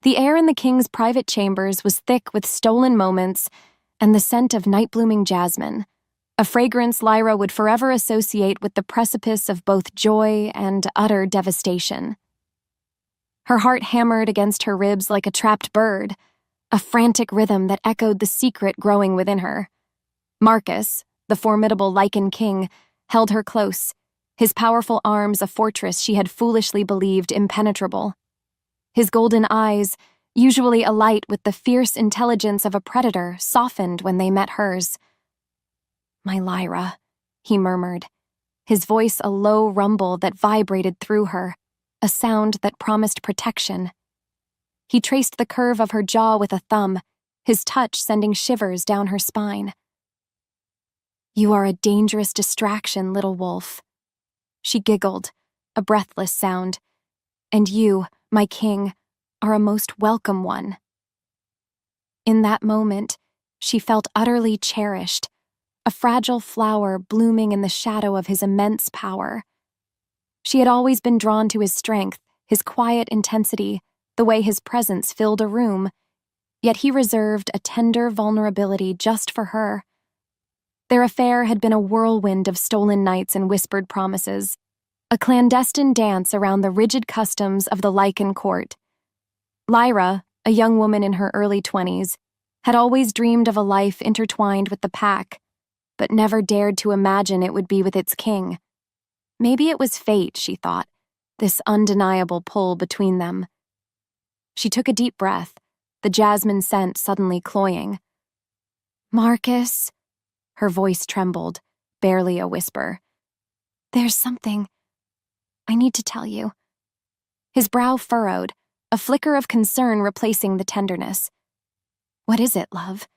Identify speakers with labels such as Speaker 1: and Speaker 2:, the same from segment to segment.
Speaker 1: The air in the king's private chambers was thick with stolen moments and the scent of night-blooming jasmine, a fragrance Lyra would forever associate with the precipice of both joy and utter devastation. Her heart hammered against her ribs like a trapped bird, a frantic rhythm that echoed the secret growing within her. Marcus, the formidable Lycan king, held her close, his powerful arms a fortress she had foolishly believed impenetrable. His golden eyes, usually alight with the fierce intelligence of a predator, softened when they met hers. "My Lyra," he murmured, his voice a low rumble that vibrated through her, a sound that promised protection. He traced the curve of her jaw with a thumb, his touch sending shivers down her spine. "You are a dangerous distraction, little wolf." She giggled, a breathless sound. "And you, my king, are a most welcome one." In that moment, she felt utterly cherished, a fragile flower blooming in the shadow of his immense power. She had always been drawn to his strength, his quiet intensity, the way his presence filled a room, yet he reserved a tender vulnerability just for her. Their affair had been a whirlwind of stolen nights and whispered promises, a clandestine dance around the rigid customs of the Lycan court. Lyra, a young woman in her early 20s, had always dreamed of a life intertwined with the pack, but never dared to imagine it would be with its king. Maybe it was fate, she thought, this undeniable pull between them. She took a deep breath, the jasmine scent suddenly cloying. "Marcus," her voice trembled, barely a whisper. "There's something I need to tell you." His brow furrowed, a flicker of concern replacing the tenderness. "What is it, love?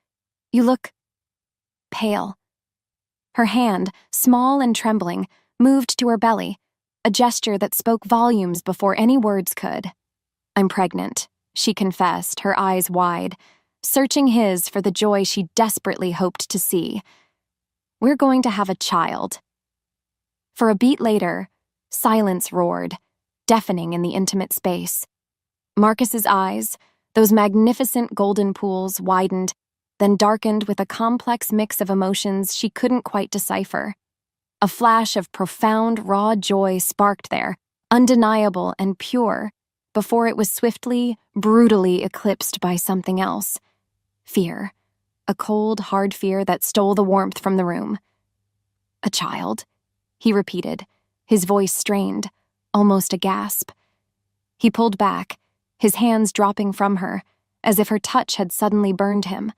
Speaker 1: You look pale." Her hand, small and trembling, moved to her belly, a gesture that spoke volumes before any words could. "I'm pregnant," she confessed, her eyes wide, searching his for the joy she desperately hoped to see. "We're going to have a child." For a beat later, silence roared, deafening in the intimate space. Marcus's eyes, those magnificent golden pools, widened, then darkened with a complex mix of emotions she couldn't quite decipher. A flash of profound, raw joy sparked there, undeniable and pure, before it was swiftly, brutally eclipsed by something else. Fear. A cold, hard fear that stole the warmth from the room. "A child," he repeated, his voice strained, almost a gasp. He pulled back, his hands dropping from her, as if her touch had suddenly burned him.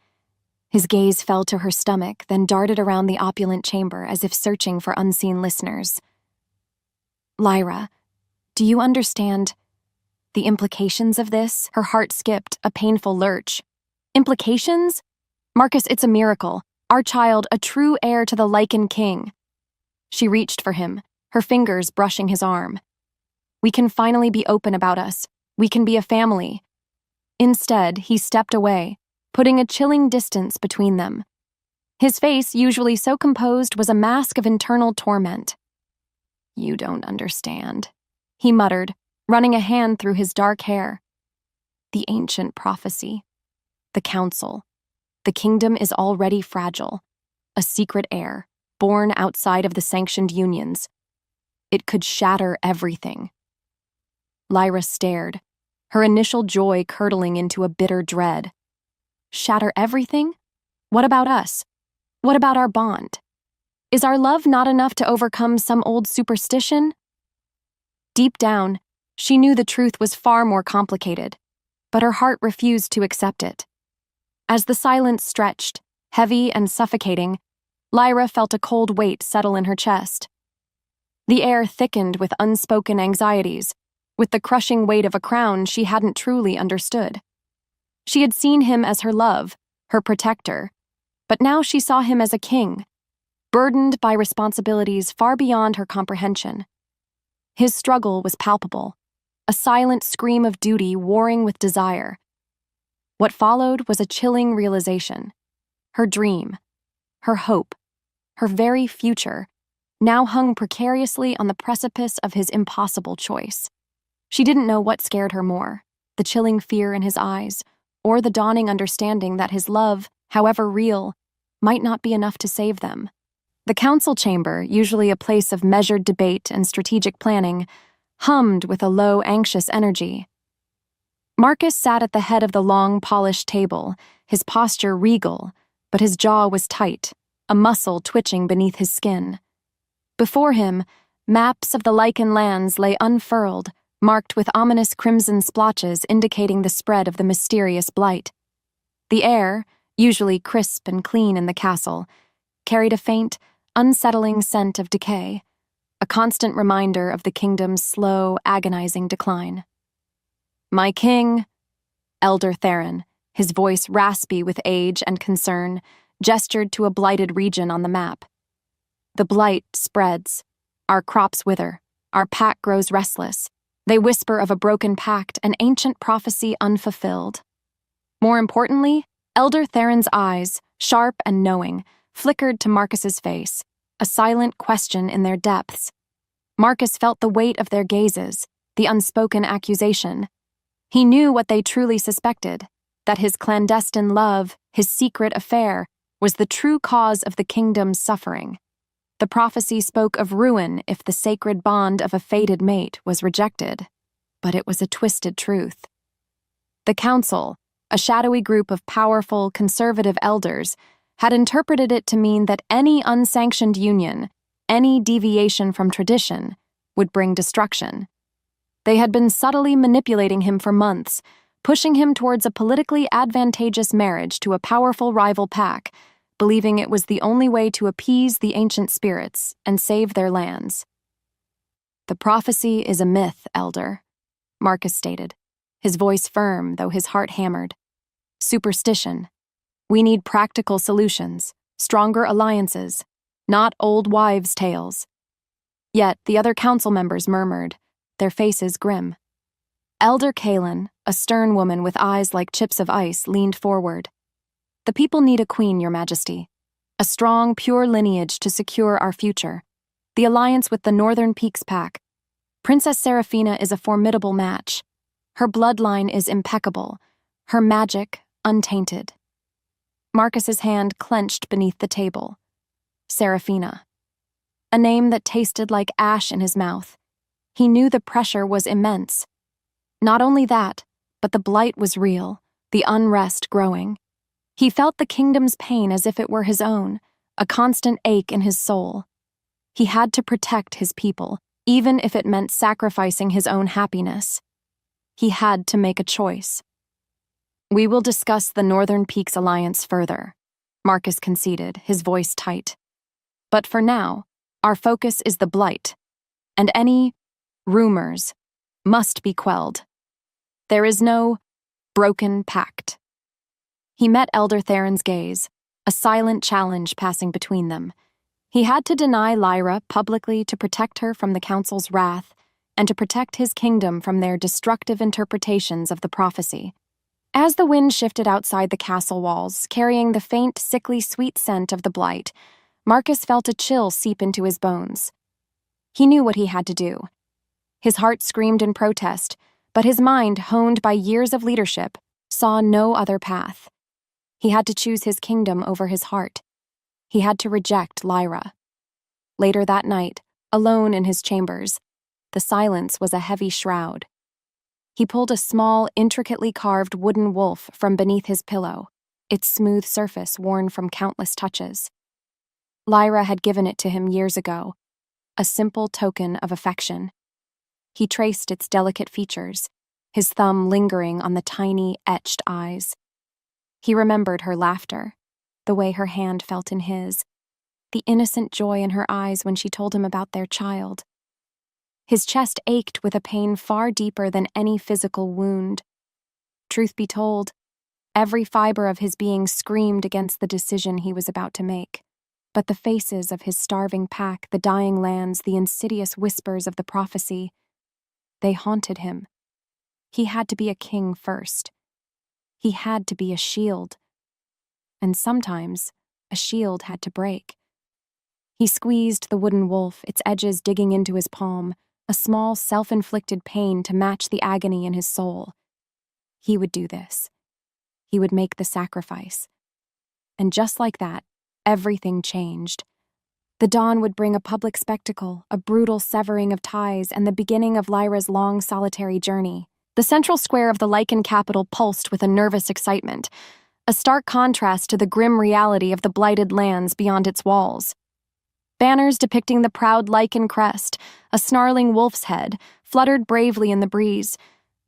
Speaker 1: His gaze fell to her stomach, then darted around the opulent chamber as if searching for unseen listeners. "Lyra, do you understand the implications of this?" Her heart skipped, a painful lurch. "Implications? Marcus, it's a miracle. Our child, a true heir to the Lycan king." She reached for him, her fingers brushing his arm. "We can finally be open about us. We can be a family." Instead, he stepped away, putting a chilling distance between them. His face, usually so composed, was a mask of internal torment. "You don't understand," he muttered, running a hand through his dark hair. "The ancient prophecy. The council. The kingdom is already fragile. A secret heir, born outside of the sanctioned unions. It could shatter everything." Lyra stared, her initial joy curdling into a bitter dread. Shatter everything? What about us? What about our bond? Is our love not enough to overcome some old superstition? Deep down, she knew the truth was far more complicated, but her heart refused to accept it. As the silence stretched, heavy and suffocating, Lyra felt a cold weight settle in her chest. The air thickened with unspoken anxieties, with the crushing weight of a crown she hadn't truly understood. She had seen him as her love, her protector, but now she saw him as a king, burdened by responsibilities far beyond her comprehension. His struggle was palpable, a silent scream of duty warring with desire. What followed was a chilling realization. Her dream, her hope, her very future, now hung precariously on the precipice of his impossible choice. She didn't know what scared her more, the chilling fear in his eyes, or the dawning understanding that his love, however real, might not be enough to save them. The council chamber, usually a place of measured debate and strategic planning, hummed with a low, anxious energy. Marcus sat at the head of the long, polished table, his posture regal, but his jaw was tight, a muscle twitching beneath his skin. Before him, maps of the Lycan lands lay unfurled, marked with ominous crimson splotches indicating the spread of the mysterious blight. The air, usually crisp and clean in the castle, carried a faint, unsettling scent of decay, a constant reminder of the kingdom's slow, agonizing decline. "My king," Elder Theron, his voice raspy with age and concern, gestured to a blighted region on the map. "The blight spreads. Our crops wither. Our pack grows restless. They whisper of a broken pact, an ancient prophecy unfulfilled." More importantly, Elder Theron's eyes, sharp and knowing, flickered to Marcus's face, a silent question in their depths. Marcus felt the weight of their gazes, the unspoken accusation. He knew what they truly suspected, that his clandestine love, his secret affair, was the true cause of the kingdom's suffering. The prophecy spoke of ruin if the sacred bond of a fated mate was rejected, but it was a twisted truth. The council, a shadowy group of powerful, conservative elders, had interpreted it to mean that any unsanctioned union, any deviation from tradition, would bring destruction. They had been subtly manipulating him for months, pushing him towards a politically advantageous marriage to a powerful rival pack, believing it was the only way to appease the ancient spirits and save their lands. "The prophecy is a myth, Elder," Marcus stated, his voice firm though his heart hammered. "Superstition. We need practical solutions, stronger alliances, not old wives' tales." Yet the other council members murmured, their faces grim. Elder Kaelin, a stern woman with eyes like chips of ice, leaned forward. "The people need a queen, Your Majesty. A strong, pure lineage to secure our future. The alliance with the Northern Peaks Pack. Princess Seraphina is a formidable match. Her bloodline is impeccable, her magic untainted." Marcus's hand clenched beneath the table. Seraphina. A name that tasted like ash in his mouth. He knew the pressure was immense. Not only that, but the blight was real, the unrest growing. He felt the kingdom's pain as if it were his own, a constant ache in his soul. He had to protect his people, even if it meant sacrificing his own happiness. He had to make a choice. "We will discuss the Northern Peaks Alliance further," Marcus conceded, his voice tight. "But for now, our focus is the blight, and any rumors must be quelled. There is no broken pact." He met Elder Theron's gaze, a silent challenge passing between them. He had to deny Lyra publicly to protect her from the council's wrath and to protect his kingdom from their destructive interpretations of the prophecy. As the wind shifted outside the castle walls, carrying the faint, sickly sweet scent of the blight, Marcus felt a chill seep into his bones. He knew what he had to do. His heart screamed in protest, but his mind, honed by years of leadership, saw no other path. He had to choose his kingdom over his heart. He had to reject Lyra. Later that night, alone in his chambers, the silence was a heavy shroud. He pulled a small, intricately carved wooden wolf from beneath his pillow, its smooth surface worn from countless touches. Lyra had given it to him years ago, a simple token of affection. He traced its delicate features, his thumb lingering on the tiny, etched eyes. He remembered her laughter, the way her hand felt in his, the innocent joy in her eyes when she told him about their child. His chest ached with a pain far deeper than any physical wound. Truth be told, every fiber of his being screamed against the decision he was about to make. But the faces of his starving pack, the dying lands, the insidious whispers of the prophecy, they haunted him. He had to be a king first. He had to be a shield. And sometimes, a shield had to break. He squeezed the wooden wolf, its edges digging into his palm, a small, self-inflicted pain to match the agony in his soul. He would do this. He would make the sacrifice. And just like that, everything changed. The dawn would bring a public spectacle, a brutal severing of ties, and the beginning of Lyra's long, solitary journey. The central square of the Lycan capital pulsed with a nervous excitement, a stark contrast to the grim reality of the blighted lands beyond its walls. Banners depicting the proud Lycan crest, a snarling wolf's head, fluttered bravely in the breeze,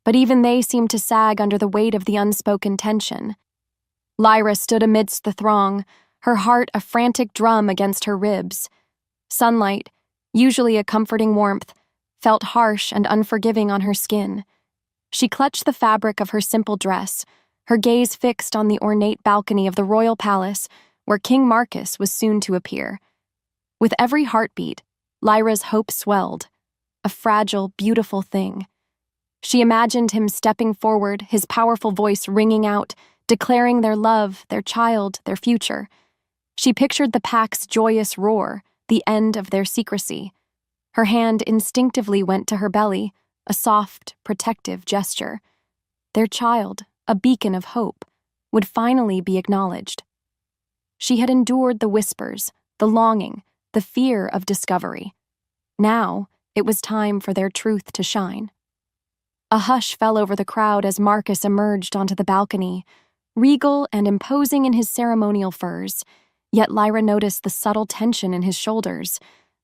Speaker 1: but even they seemed to sag under the weight of the unspoken tension. Lyra stood amidst the throng, her heart a frantic drum against her ribs. Sunlight, usually a comforting warmth, felt harsh and unforgiving on her skin. She clutched the fabric of her simple dress, her gaze fixed on the ornate balcony of the royal palace, where King Marcus was soon to appear. With every heartbeat, Lyra's hope swelled, a fragile, beautiful thing. She imagined him stepping forward, his powerful voice ringing out, declaring their love, their child, their future. She pictured the pack's joyous roar, the end of their secrecy. Her hand instinctively went to her belly, a soft, protective gesture. Their child, a beacon of hope, would finally be acknowledged. She had endured the whispers, the longing, the fear of discovery. Now, it was time for their truth to shine. A hush fell over the crowd as Marcus emerged onto the balcony, regal and imposing in his ceremonial furs, yet Lyra noticed the subtle tension in his shoulders,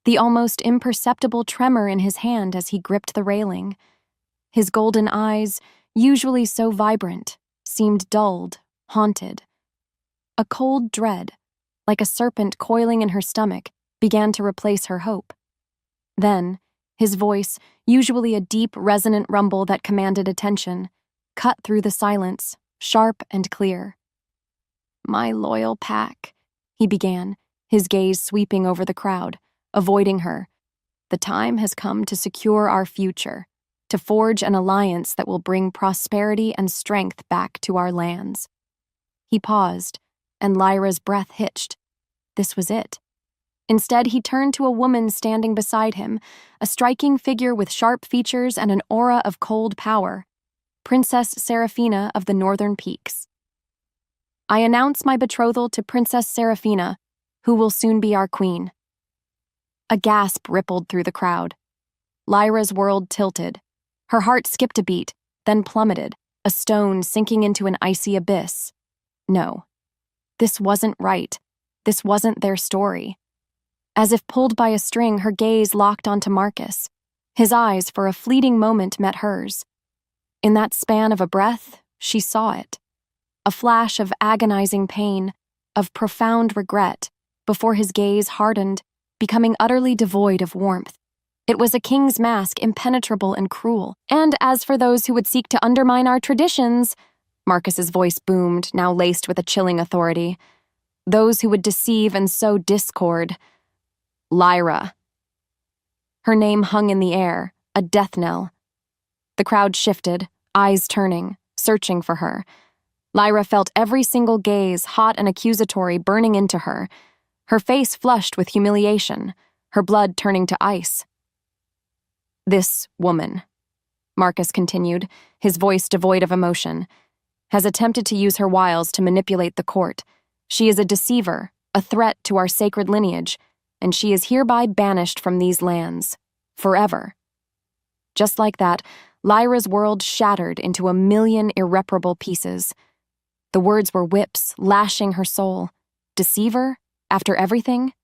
Speaker 1: the almost imperceptible tremor in his hand as he gripped the railing. His golden eyes, usually so vibrant, seemed dulled, haunted. A cold dread, like a serpent coiling in her stomach, began to replace her hope. Then, his voice, usually a deep, resonant rumble that commanded attention, cut through the silence, sharp and clear. "My loyal pack," he began, his gaze sweeping over the crowd, avoiding her. "The time has come to secure our future, to forge an alliance that will bring prosperity and strength back to our lands." He paused, and Lyra's breath hitched. This was it. Instead, he turned to a woman standing beside him, a striking figure with sharp features and an aura of cold power, Princess Seraphina of the Northern Peaks. "I announce my betrothal to Princess Seraphina, who will soon be our queen." A gasp rippled through the crowd. Lyra's world tilted. Her heart skipped a beat, then plummeted, a stone sinking into an icy abyss. No. This wasn't right. This wasn't their story. As if pulled by a string, her gaze locked onto Marcus. His eyes, for a fleeting moment, met hers. In that span of a breath, she saw it. A flash of agonizing pain, of profound regret, before his gaze hardened, becoming utterly devoid of warmth. It was a king's mask, impenetrable and cruel. "And as for those who would seek to undermine our traditions," Marcus's voice boomed, now laced with a chilling authority, "those who would deceive and sow discord, Lyra." Her name hung in the air, a death knell. The crowd shifted, eyes turning, searching for her. Lyra felt every single gaze, hot and accusatory, burning into her. Her face flushed with humiliation, her blood turning to ice. "This woman," Marcus continued, his voice devoid of emotion, "has attempted to use her wiles to manipulate the court. She is a deceiver, a threat to our sacred lineage, and she is hereby banished from these lands, forever." Just like that, Lyra's world shattered into a million irreparable pieces. The words were whips, lashing her soul. Deceiver? After everything?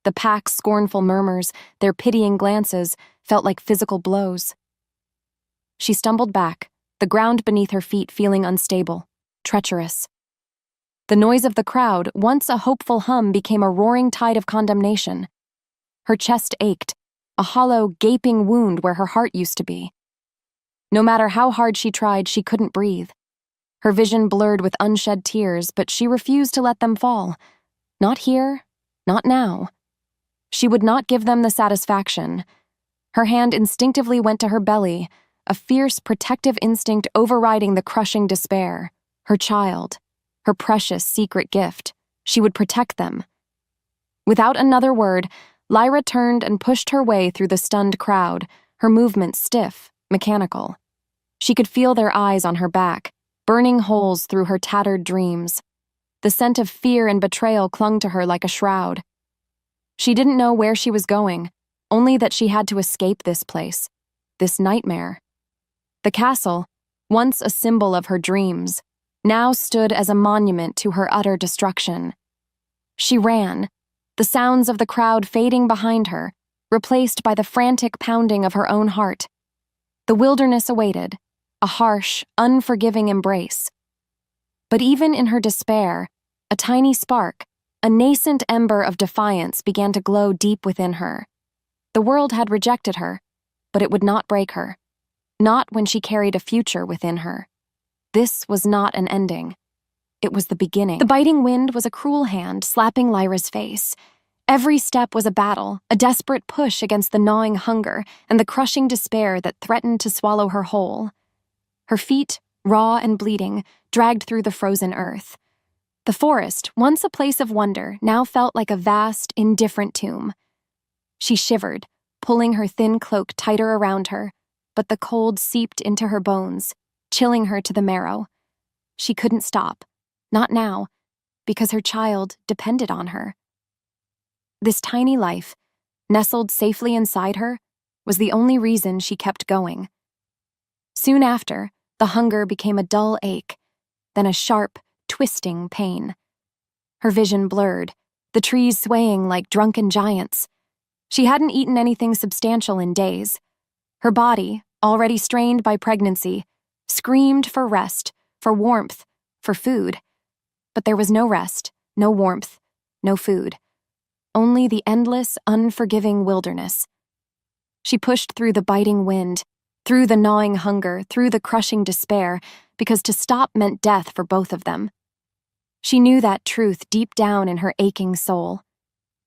Speaker 1: The pack's scornful murmurs, their pitying glances, felt like physical blows. She stumbled back, the ground beneath her feet feeling unstable, treacherous. The noise of the crowd, once a hopeful hum, became a roaring tide of condemnation. Her chest ached, a hollow, gaping wound where her heart used to be. No matter how hard she tried, she couldn't breathe. Her vision blurred with unshed tears, but she refused to let them fall. Not here, not now. She would not give them the satisfaction. Her hand instinctively went to her belly, a fierce, protective instinct overriding the crushing despair. Her child, her precious secret gift. She would protect them. Without another word, Lyra turned and pushed her way through the stunned crowd, her movements stiff, mechanical. She could feel their eyes on her back, burning holes through her tattered dreams. The scent of fear and betrayal clung to her like a shroud. She didn't know where she was going, only that she had to escape this place, this nightmare. The castle, once a symbol of her dreams, now stood as a monument to her utter destruction. She ran, the sounds of the crowd fading behind her, replaced by the frantic pounding of her own heart. The wilderness awaited, a harsh, unforgiving embrace. But even in her despair, a tiny spark, a nascent ember of defiance began to glow deep within her. The world had rejected her, but it would not break her. Not when she carried a future within her. This was not an ending. It was the beginning. The biting wind was a cruel hand slapping Lyra's face. Every step was a battle, a desperate push against the gnawing hunger and the crushing despair that threatened to swallow her whole. Her feet, raw and bleeding, dragged through the frozen earth. The forest, once a place of wonder, now felt like a vast, indifferent tomb. She shivered, pulling her thin cloak tighter around her, but the cold seeped into her bones, chilling her to the marrow. She couldn't stop, not now, because her child depended on her. This tiny life, nestled safely inside her, was the only reason she kept going. Soon after, the hunger became a dull ache, then a sharp, twisting pain. Her vision blurred, the trees swaying like drunken giants. She hadn't eaten anything substantial in days. Her body, already strained by pregnancy, screamed for rest, for warmth, for food. But there was no rest, no warmth, no food. Only the endless, unforgiving wilderness. She pushed through the biting wind, through the gnawing hunger, through the crushing despair, because to stop meant death for both of them. She knew that truth deep down in her aching soul.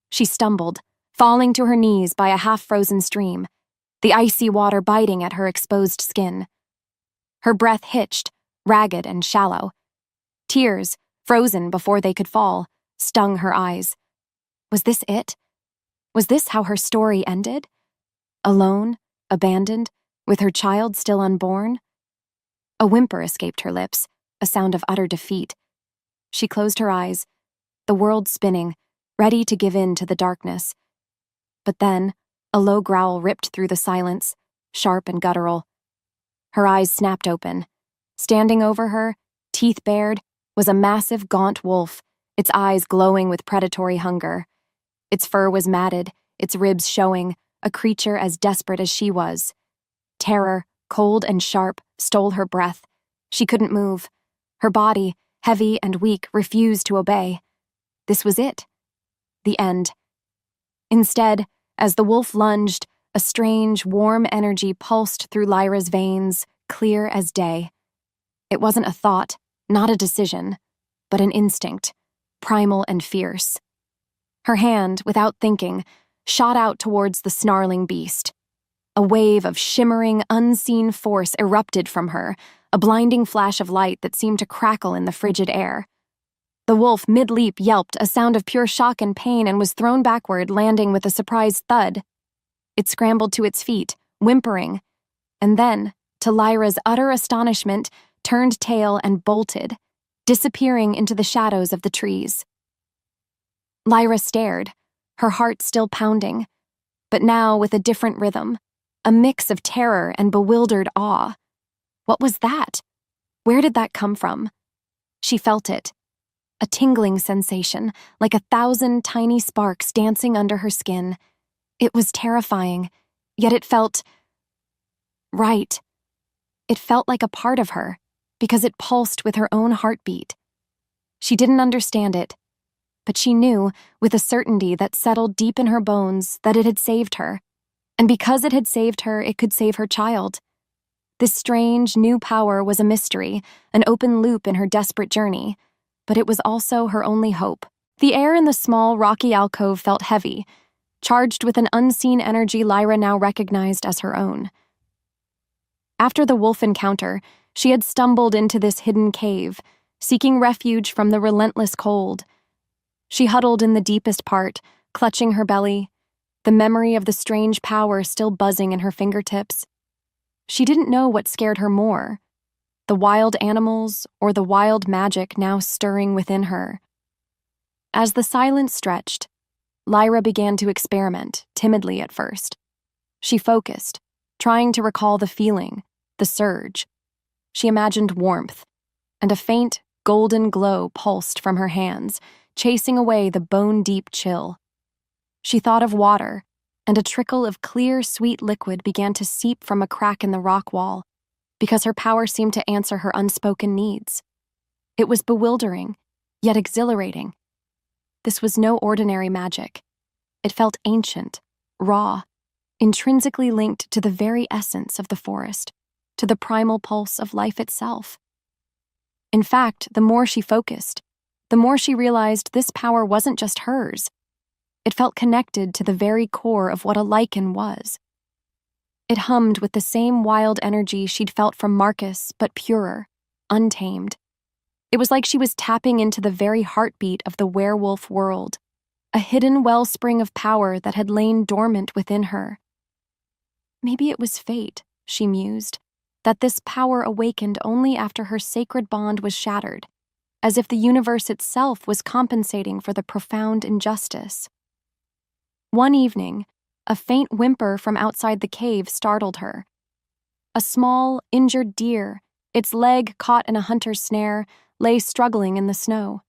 Speaker 1: She stumbled, falling to her knees by a half-frozen stream, the icy water biting at her exposed skin. Her breath hitched, ragged and shallow. Tears, frozen before they could fall, stung her eyes. Was this it? Was this how her story ended? Alone, abandoned, with her child still unborn? A whimper escaped her lips, a sound of utter defeat. She closed her eyes, the world spinning, ready to give in to the darkness. But then, a low growl ripped through the silence, sharp and guttural. Her eyes snapped open. Standing over her, teeth bared, was a massive, gaunt wolf, its eyes glowing with predatory hunger. Its fur was matted, its ribs showing, a creature as desperate as she was. Terror, cold and sharp, stole her breath. She couldn't move. Her body, heavy and weak, refused to obey. This was it. The end. Instead, as the wolf lunged, a strange, warm energy pulsed through Lyra's veins, clear as day. It wasn't a thought, not a decision, but an instinct, primal and fierce. Her hand, without thinking, shot out towards the snarling beast. A wave of shimmering, unseen force erupted from her, a blinding flash of light that seemed to crackle in the frigid air. The wolf mid-leap yelped, a sound of pure shock and pain, and was thrown backward, landing with a surprised thud. It scrambled to its feet, whimpering, and then, to Lyra's utter astonishment, turned tail and bolted, disappearing into the shadows of the trees. Lyra stared, her heart still pounding, but now with a different rhythm, a mix of terror and bewildered awe. What was that? Where did that come from? She felt it. A tingling sensation, like 1,000 tiny sparks dancing under her skin. It was terrifying, yet it felt right. It felt like a part of her, because it pulsed with her own heartbeat. She didn't understand it, but she knew, with a certainty that settled deep in her bones, that it had saved her. And because it had saved her, it could save her child. This strange, new power was a mystery, an open loop in her desperate journey, but it was also her only hope. The air in the small, rocky alcove felt heavy, charged with an unseen energy Lyra now recognized as her own. After the wolf encounter, she had stumbled into this hidden cave, seeking refuge from the relentless cold. She huddled in the deepest part, clutching her belly, the memory of the strange power still buzzing in her fingertips. She didn't know what scared her more, the wild animals or the wild magic now stirring within her. As the silence stretched, Lyra began to experiment, timidly at first. She focused, trying to recall the feeling, the surge. She imagined warmth, and a faint, golden glow pulsed from her hands, chasing away the bone-deep chill. She thought of water, and a trickle of clear, sweet liquid began to seep from a crack in the rock wall, because her power seemed to answer her unspoken needs. It was bewildering, yet exhilarating. This was no ordinary magic. It felt ancient, raw, intrinsically linked to the very essence of the forest, to the primal pulse of life itself. In fact, the more she focused, the more she realized this power wasn't just hers. It felt connected to the very core of what a Lycan was. It hummed with the same wild energy she'd felt from Marcus, but purer, untamed. It was like she was tapping into the very heartbeat of the werewolf world, a hidden wellspring of power that had lain dormant within her. Maybe it was fate, she mused, that this power awakened only after her sacred bond was shattered, as if the universe itself was compensating for the profound injustice. One evening, a faint whimper from outside the cave startled her. A small, injured deer, its leg caught in a hunter's snare, lay struggling in the snow.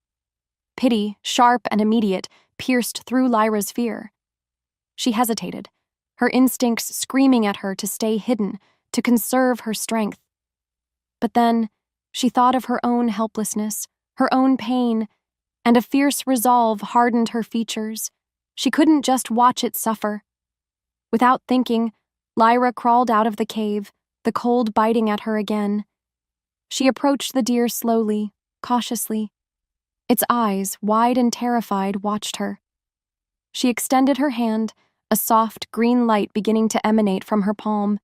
Speaker 1: Pity, sharp and immediate, pierced through Lyra's fear. She hesitated, her instincts screaming at her to stay hidden, to conserve her strength. But then, she thought of her own helplessness, her own pain, and a fierce resolve hardened her features. She couldn't just watch it suffer. Without thinking, Lyra crawled out of the cave, the cold biting at her again. She approached the deer slowly, cautiously. Its eyes, wide and terrified, watched her. She extended her hand, a soft green light beginning to emanate from her palm.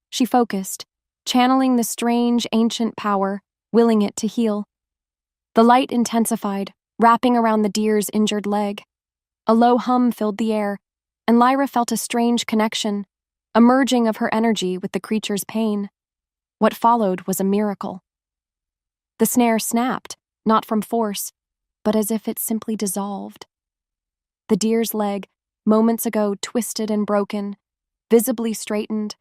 Speaker 1: She focused, channeling the strange, ancient power, willing it to heal. The light intensified, wrapping around the deer's injured leg. A low hum filled the air, and Lyra felt a strange connection, a merging of her energy with the creature's pain. What followed was a miracle. The snare snapped, not from force, but as if it simply dissolved. The deer's leg, moments ago twisted and broken, visibly straightened,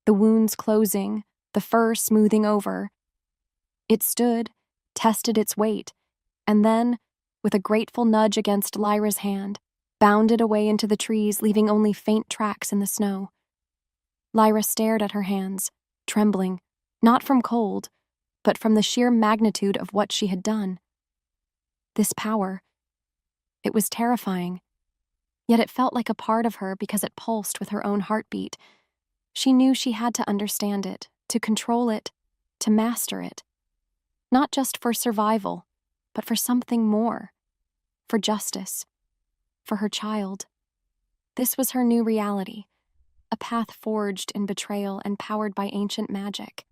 Speaker 1: the wounds closing, the fur smoothing over. It stood, tested its weight, and then, with a grateful nudge against Lyra's hand, bounded away into the trees, leaving only faint tracks in the snow. Lyra stared at her hands, trembling, not from cold, but from the sheer magnitude of what she had done. This power, it was terrifying, yet it felt like a part of her because it pulsed with her own heartbeat. She knew she had to understand it, to control it, to master it. Not just for survival, but for something more. For justice. For her child. This was her new reality, a path forged in betrayal and powered by ancient magic.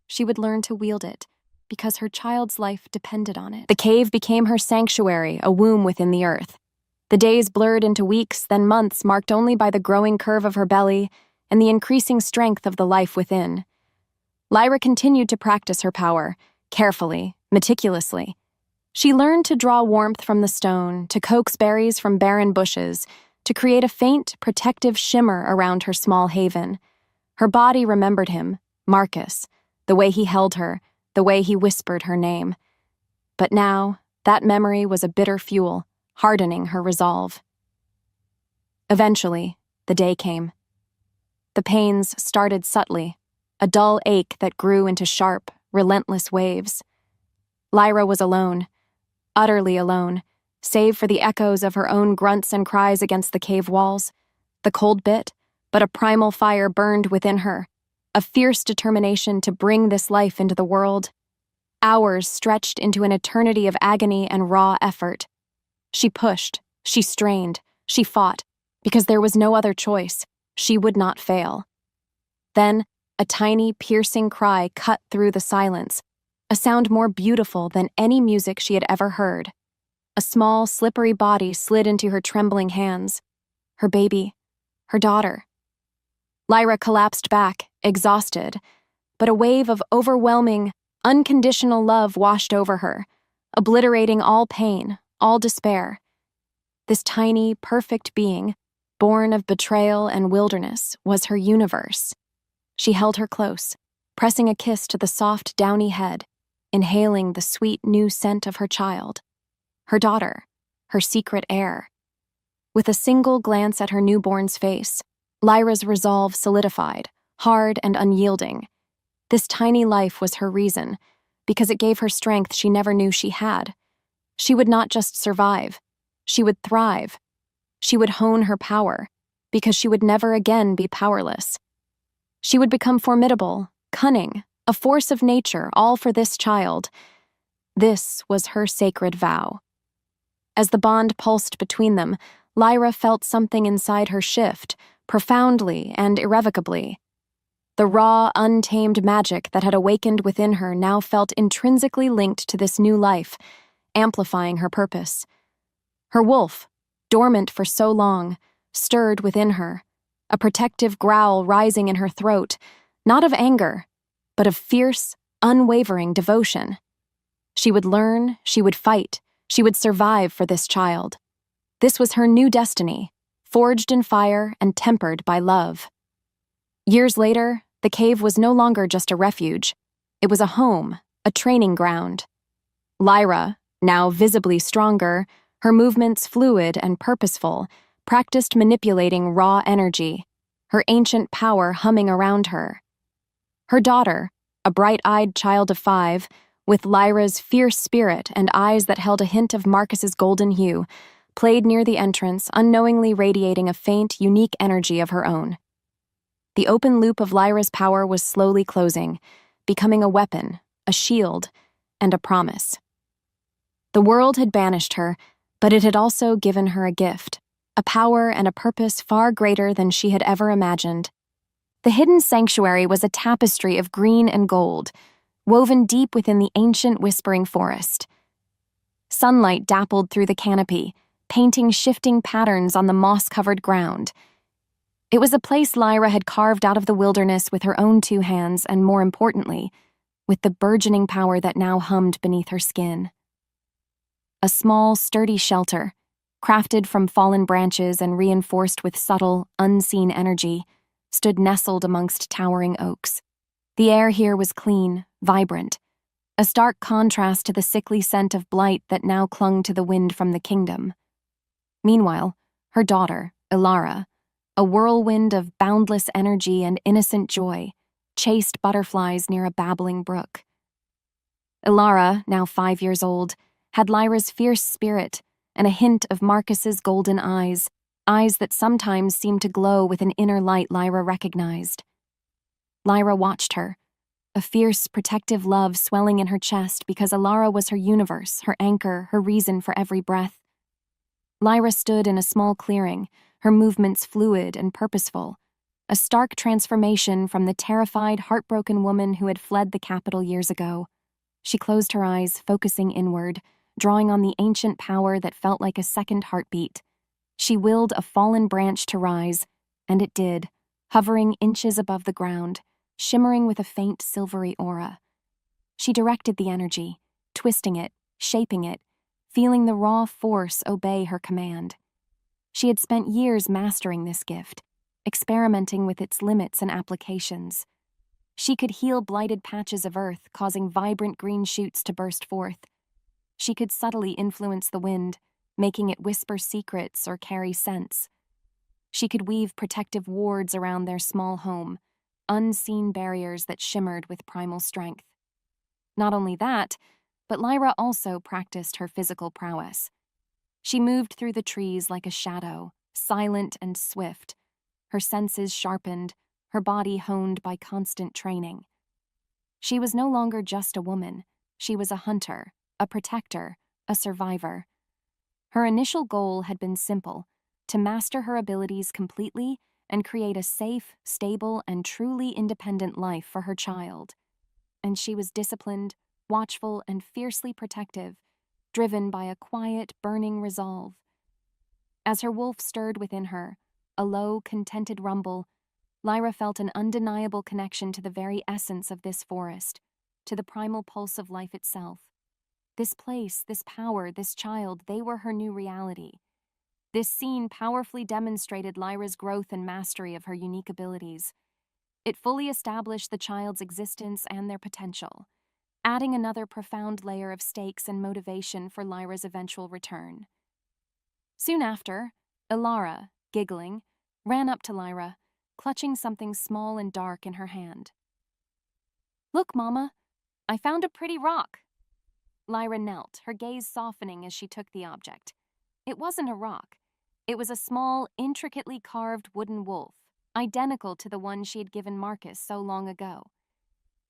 Speaker 1: She would learn to wield it, because her child's life depended on it. The cave became her sanctuary, a womb within the earth. The days blurred into weeks, then months, marked only by the growing curve of her belly and the increasing strength of the life within. Lyra continued to practice her power, carefully, meticulously. She learned to draw warmth from the stone, to coax berries from barren bushes, to create a faint, protective shimmer around her small haven. Her body remembered him, Marcus, the way he held her, the way he whispered her name. But now, that memory was a bitter fuel, hardening her resolve. Eventually, the day came. The pains started subtly, a dull ache that grew into sharp, relentless waves. Lyra was alone, utterly alone, save for the echoes of her own grunts and cries against the cave walls. The cold bit, but a primal fire burned within her, a fierce determination to bring this life into the world. Hours stretched into an eternity of agony and raw effort. She pushed, she strained, she fought, because there was no other choice. She would not fail. Then, a tiny, piercing cry cut through the silence, a sound more beautiful than any music she had ever heard. A small, slippery body slid into her trembling hands. Her baby, her daughter. Lyra collapsed back, exhausted, but a wave of overwhelming, unconditional love washed over her, obliterating all pain, all despair. This tiny, perfect being, born of betrayal and wilderness, was her universe. She held her close, pressing a kiss to the soft, downy head, inhaling the sweet new scent of her child, her daughter, her secret heir. With a single glance at her newborn's face, Lyra's resolve solidified, hard and unyielding. This tiny life was her reason, because it gave her strength she never knew she had. She would not just survive, she would thrive. She would hone her power, because she would never again be powerless. She would become formidable, cunning, a force of nature, all for this child. This was her sacred vow. As the bond pulsed between them, Lyra felt something inside her shift, profoundly and irrevocably. The raw, untamed magic that had awakened within her now felt intrinsically linked to this new life, amplifying her purpose. Her wolf, dormant for so long, stirred within her, a protective growl rising in her throat, not of anger, but of fierce, unwavering devotion. She would learn, she would fight, she would survive for this child. This was her new destiny, forged in fire and tempered by love. Years later, the cave was no longer just a refuge. It was a home, a training ground. Lyra, now visibly stronger, her movements fluid and purposeful, practiced manipulating raw energy, her ancient power humming around her. Her daughter, a bright-eyed child of 5, with Lyra's fierce spirit and eyes that held a hint of Marcus's golden hue, played near the entrance, unknowingly radiating a faint, unique energy of her own. The open loop of Lyra's power was slowly closing, becoming a weapon, a shield, and a promise. The world had banished her, but it had also given her a gift, a power and a purpose far greater than she had ever imagined. The hidden sanctuary was a tapestry of green and gold, woven deep within the ancient whispering forest. Sunlight dappled through the canopy, painting shifting patterns on the moss-covered ground. It was a place Lyra had carved out of the wilderness with her own 2 hands and, more importantly, with the burgeoning power that now hummed beneath her skin. A small, sturdy shelter, crafted from fallen branches and reinforced with subtle, unseen energy, stood nestled amongst towering oaks. The air here was clean, vibrant, a stark contrast to the sickly scent of blight that now clung to the wind from the kingdom. Meanwhile, her daughter, Ilara, a whirlwind of boundless energy and innocent joy, chased butterflies near a babbling brook. Ilara, now 5 years old, had Lyra's fierce spirit and a hint of Marcus's golden eyes, eyes that sometimes seemed to glow with an inner light Lyra recognized. Lyra watched her, a fierce, protective love swelling in her chest because Ilara was her universe, her anchor, her reason for every breath. Lyra stood in a small clearing, her movements fluid and purposeful, a stark transformation from the terrified, heartbroken woman who had fled the capital years ago. She closed her eyes, focusing inward, drawing on the ancient power that felt like a second heartbeat. She willed a fallen branch to rise, and it did, hovering inches above the ground, shimmering with a faint silvery aura. She directed the energy, twisting it, shaping it, feeling the raw force obey her command. She had spent years mastering this gift, experimenting with its limits and applications. She could heal blighted patches of earth, causing vibrant green shoots to burst forth. She could subtly influence the wind, making it whisper secrets or carry scents. She could weave protective wards around their small home, unseen barriers that shimmered with primal strength. Not only that, but Lyra also practiced her physical prowess. She moved through the trees like a shadow, silent and swift, her senses sharpened, her body honed by constant training. She was no longer just a woman. She was a hunter, a protector, a survivor. Her initial goal had been simple: to master her abilities completely and create a safe, stable, and truly independent life for her child. And she was disciplined, watchful, and fiercely protective, driven by a quiet, burning resolve. As her wolf stirred within her, a low, contented rumble, Lyra felt an undeniable connection to the very essence of this forest, to the primal pulse of life itself. This place, this power, this child, they were her new reality. This scene powerfully demonstrated Lyra's growth and mastery of her unique abilities. It fully established the child's existence and their potential, adding another profound layer of stakes and motivation for Lyra's eventual return. Soon after, Ilara, giggling, ran up to Lyra, clutching something small and dark in her hand. "Look, Mama, I found a pretty rock." Lyra knelt, her gaze softening as she took the object. It wasn't a rock. It was a small, intricately carved wooden wolf, identical to the one she had given Marcus so long ago.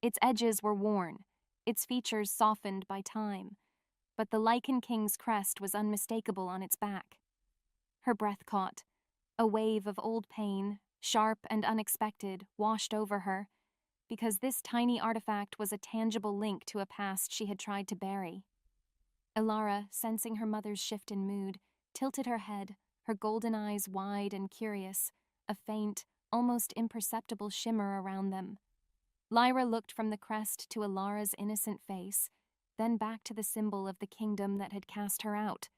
Speaker 1: Its edges were worn, its features softened by time, but the Lycan King's crest was unmistakable on its back. Her breath caught. A wave of old pain, sharp and unexpected, washed over her, because this tiny artifact was a tangible link to a past she had tried to bury. Ilara, sensing her mother's shift in mood, tilted her head, her golden eyes wide and curious, a faint, almost imperceptible shimmer around them. Lyra looked from the crest to Ilara's innocent face, then back to the symbol of the kingdom that had cast her out.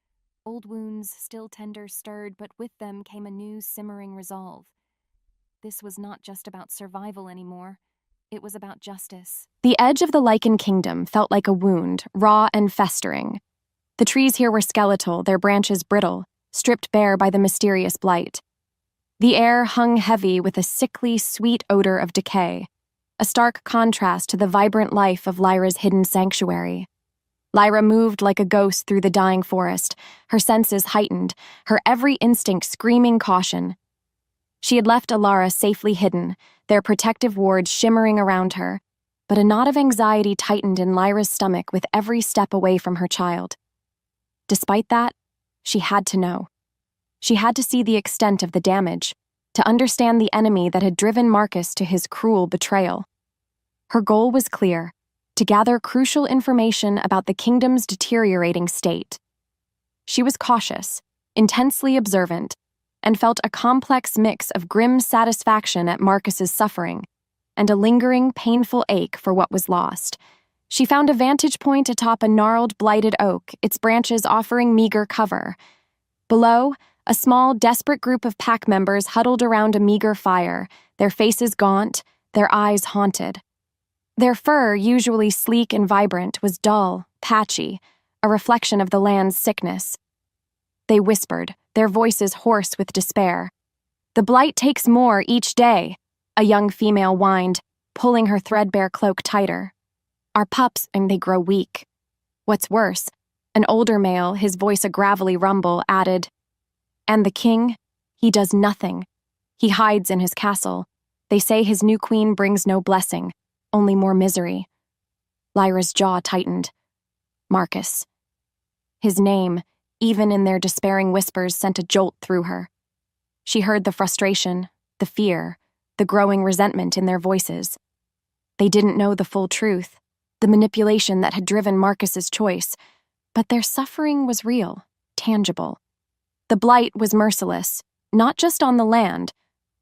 Speaker 1: Old wounds, still tender, stirred, but with them came a new, simmering resolve. This was not just about survival anymore. It was about justice. The edge of the Lycan kingdom felt like a wound, raw and festering. The trees here were skeletal, their branches brittle, stripped bare by the mysterious blight. The air hung heavy with a sickly, sweet odor of decay, a stark contrast to the vibrant life of Lyra's hidden sanctuary. Lyra moved like a ghost through the dying forest, her senses heightened, her every instinct screaming caution. She had left Ilara safely hidden, their protective wards shimmering around her, but a knot of anxiety tightened in Lyra's stomach with every step away from her child. Despite that, she had to know. She had to see the extent of the damage, to understand the enemy that had driven Marcus to his cruel betrayal. Her goal was clear: to gather crucial information about the kingdom's deteriorating state. She was cautious, intensely observant, and felt a complex mix of grim satisfaction at Marcus's suffering and a lingering, painful ache for what was lost. She found a vantage point atop a gnarled, blighted oak, its branches offering meager cover. Below, a small, desperate group of pack members huddled around a meager fire, their faces gaunt, their eyes haunted. Their fur, usually sleek and vibrant, was dull, patchy, a reflection of the land's sickness. They whispered, their voices hoarse with despair. "The blight takes more each day," a young female whined, pulling her threadbare cloak tighter. "Our pups, and they grow weak." What's worse, an older male, his voice a gravelly rumble, added, "And the king? He does nothing. He hides in his castle. They say his new queen brings no blessing, only more misery." Lyra's jaw tightened. Marcus. His name, even in their despairing whispers, sent a jolt through her. She heard the frustration, the fear, the growing resentment in their voices. They didn't know the full truth, the manipulation that had driven Marcus's choice, but their suffering was real, tangible. The blight was merciless, not just on the land,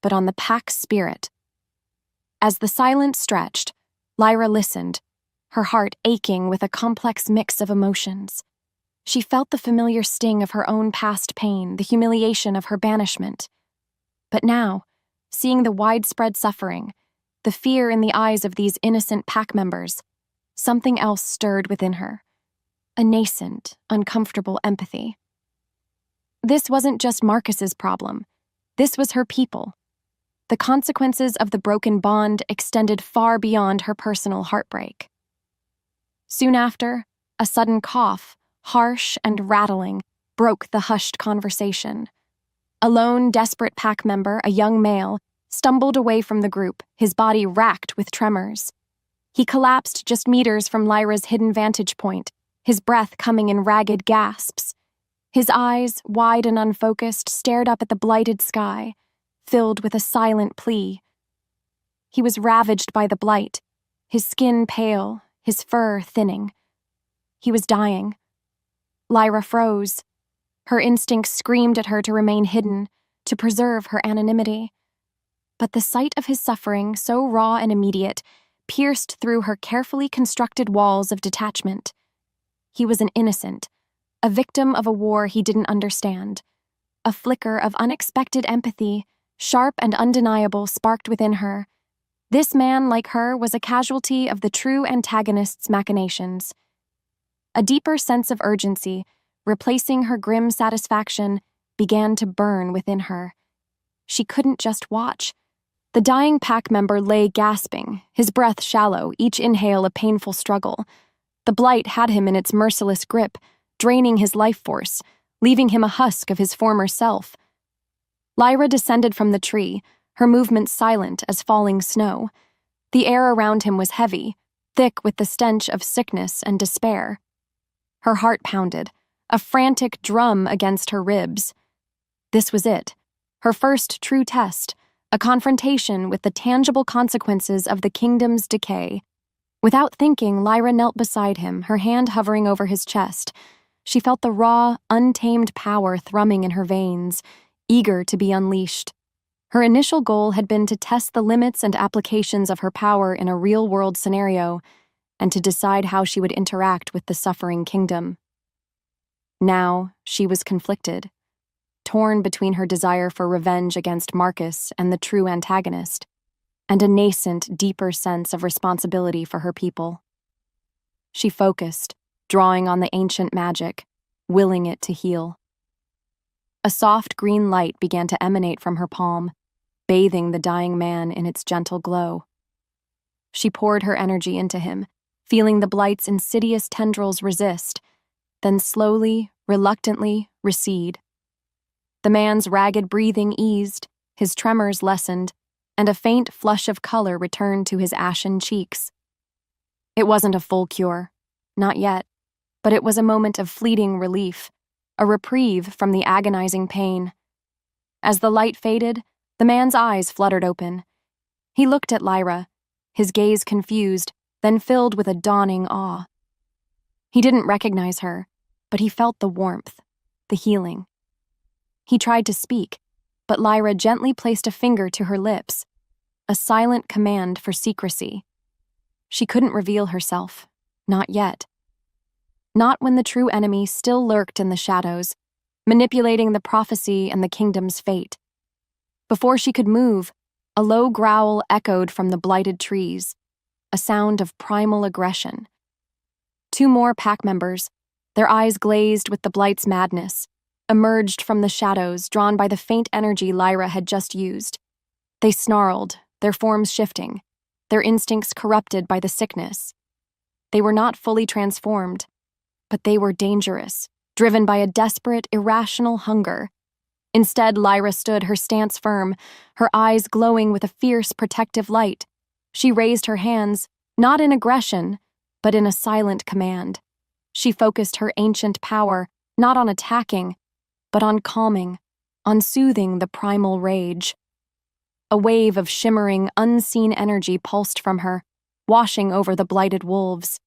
Speaker 1: but on the pack's spirit. As the silence stretched, Lyra listened, her heart aching with a complex mix of emotions. She felt the familiar sting of her own past pain, the humiliation of her banishment. But now, seeing the widespread suffering, the fear in the eyes of these innocent pack members, something else stirred within her. A nascent, uncomfortable empathy. This wasn't just Marcus's problem. This was her people. The consequences of the broken bond extended far beyond her personal heartbreak. Soon after, a sudden cough, harsh and rattling, broke the hushed conversation. A lone, desperate pack member, a young male, stumbled away from the group, his body racked with tremors. He collapsed just meters from Lyra's hidden vantage point, his breath coming in ragged gasps. His eyes, wide and unfocused, stared up at the blighted sky, filled with a silent plea. He was ravaged by the blight, his skin pale, his fur thinning. He was dying. Lyra froze. Her instincts screamed at her to remain hidden, to preserve her anonymity. But the sight of his suffering, so raw and immediate, pierced through her carefully constructed walls of detachment. He was an innocent, a victim of a war he didn't understand. A flicker of unexpected empathy, sharp and undeniable, sparked within her. This man, like her, was a casualty of the true antagonist's machinations. A deeper sense of urgency, replacing her grim satisfaction, began to burn within her. She couldn't just watch. The dying pack member lay gasping, his breath shallow, each inhale a painful struggle. The blight had him in its merciless grip, draining his life force, leaving him a husk of his former self. Lyra descended from the tree, her movements silent as falling snow. The air around him was heavy, thick with the stench of sickness and despair. Her heart pounded, a frantic drum against her ribs. This was it, her first true test, a confrontation with the tangible consequences of the kingdom's decay. Without thinking, Lyra knelt beside him, her hand hovering over his chest. She felt the raw, untamed power thrumming in her veins, eager to be unleashed. Her initial goal had been to test the limits and applications of her power in a real-world scenario, and to decide how she would interact with the suffering kingdom. Now, she was conflicted, torn between her desire for revenge against Marcus and the true antagonist, and a nascent, deeper sense of responsibility for her people. She focused, drawing on the ancient magic, willing it to heal. A soft green light began to emanate from her palm, bathing the dying man in its gentle glow. She poured her energy into him, feeling the blight's insidious tendrils resist, then slowly, reluctantly recede. The man's ragged breathing eased, his tremors lessened, and a faint flush of color returned to his ashen cheeks. It wasn't a full cure, not yet, but it was a moment of fleeting relief, a reprieve from the agonizing pain. As the light faded, the man's eyes fluttered open. He looked at Lyra, his gaze confused, then filled with a dawning awe. He didn't recognize her, but he felt the warmth, the healing. He tried to speak, but Lyra gently placed a finger to her lips, a silent command for secrecy. She couldn't reveal herself, not yet. Not when the true enemy still lurked in the shadows, manipulating the prophecy and the kingdom's fate. Before she could move, a low growl echoed from the blighted trees, a sound of primal aggression. Two more pack members, their eyes glazed with the blight's madness, emerged from the shadows, drawn by the faint energy Lyra had just used. They snarled, their forms shifting, their instincts corrupted by the sickness. They were not fully transformed, but they were dangerous, driven by a desperate, irrational hunger. Instead, Lyra stood, her stance firm, her eyes glowing with a fierce, protective light. She raised her hands, not in aggression, but in a silent command. She focused her ancient power, not on attacking, but on calming, on soothing the primal rage. A wave of shimmering, unseen energy pulsed from her, washing over the blighted wolves.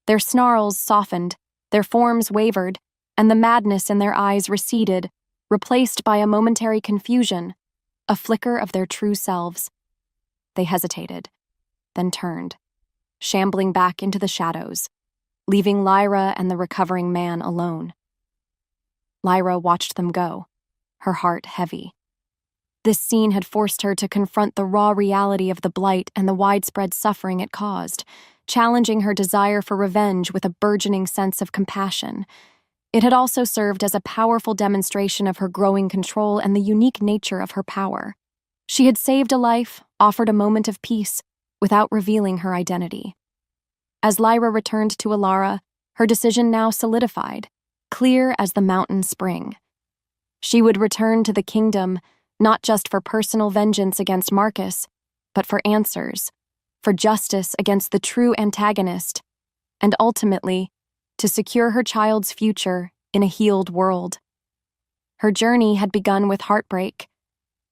Speaker 1: Their snarls softened, their forms wavered, and the madness in their eyes receded, replaced by a momentary confusion, a flicker of their true selves. They hesitated, then turned, shambling back into the shadows, leaving Lyra and the recovering man alone. Lyra watched them go, her heart heavy. This scene had forced her to confront the raw reality of the blight and the widespread suffering it caused, challenging her desire for revenge with a burgeoning sense of compassion. It had also served as a powerful demonstration of her growing control and the unique nature of her power. She had saved a life, offered a moment of peace, without revealing her identity. As Lyra returned to Alara, her decision now solidified, clear as the mountain spring. She would return to the kingdom, not just for personal vengeance against Marcus, but for answers, for justice against the true antagonist, and ultimately, to secure her child's future in a healed world. Her journey had begun with heartbreak,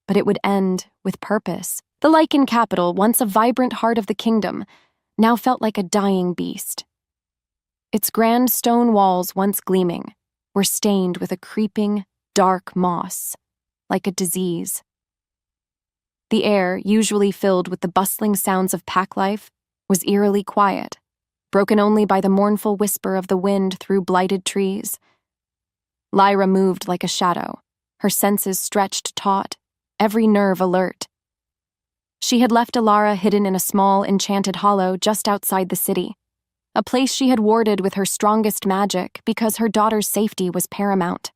Speaker 1: but it would end with purpose. The Lycan capital, once a vibrant heart of the kingdom, now felt like a dying beast. Its grand stone walls, once gleaming, were stained with a creeping, dark moss, like a disease. The air, usually filled with the bustling sounds of pack life, was eerily quiet, broken only by the mournful whisper of the wind through blighted trees. Lyra moved like a shadow, her senses stretched taut, every nerve alert. She had left Alara hidden in a small, enchanted hollow just outside the city, a place she had warded with her strongest magic because her daughter's safety was paramount.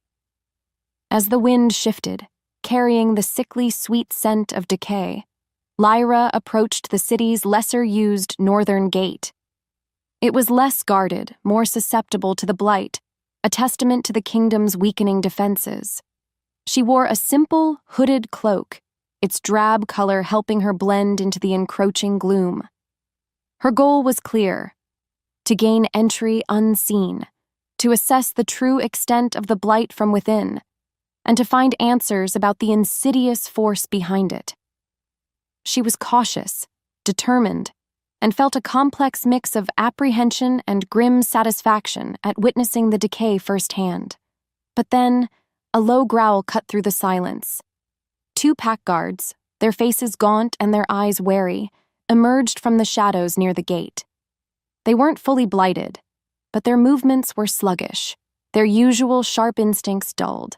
Speaker 1: As the wind shifted, carrying the sickly sweet scent of decay, Lyra approached the city's lesser-used northern gate. It was less guarded, more susceptible to the blight, a testament to the kingdom's weakening defenses. She wore a simple, hooded cloak, its drab color helping her blend into the encroaching gloom. Her goal was clear: to gain entry unseen, to assess the true extent of the blight from within, and to find answers about the insidious force behind it. She was cautious, determined, and felt a complex mix of apprehension and grim satisfaction at witnessing the decay firsthand. But then, a low growl cut through the silence. 2 pack guards, their faces gaunt and their eyes wary, emerged from the shadows near the gate. They weren't fully blighted, but their movements were sluggish, their usual sharp instincts dulled.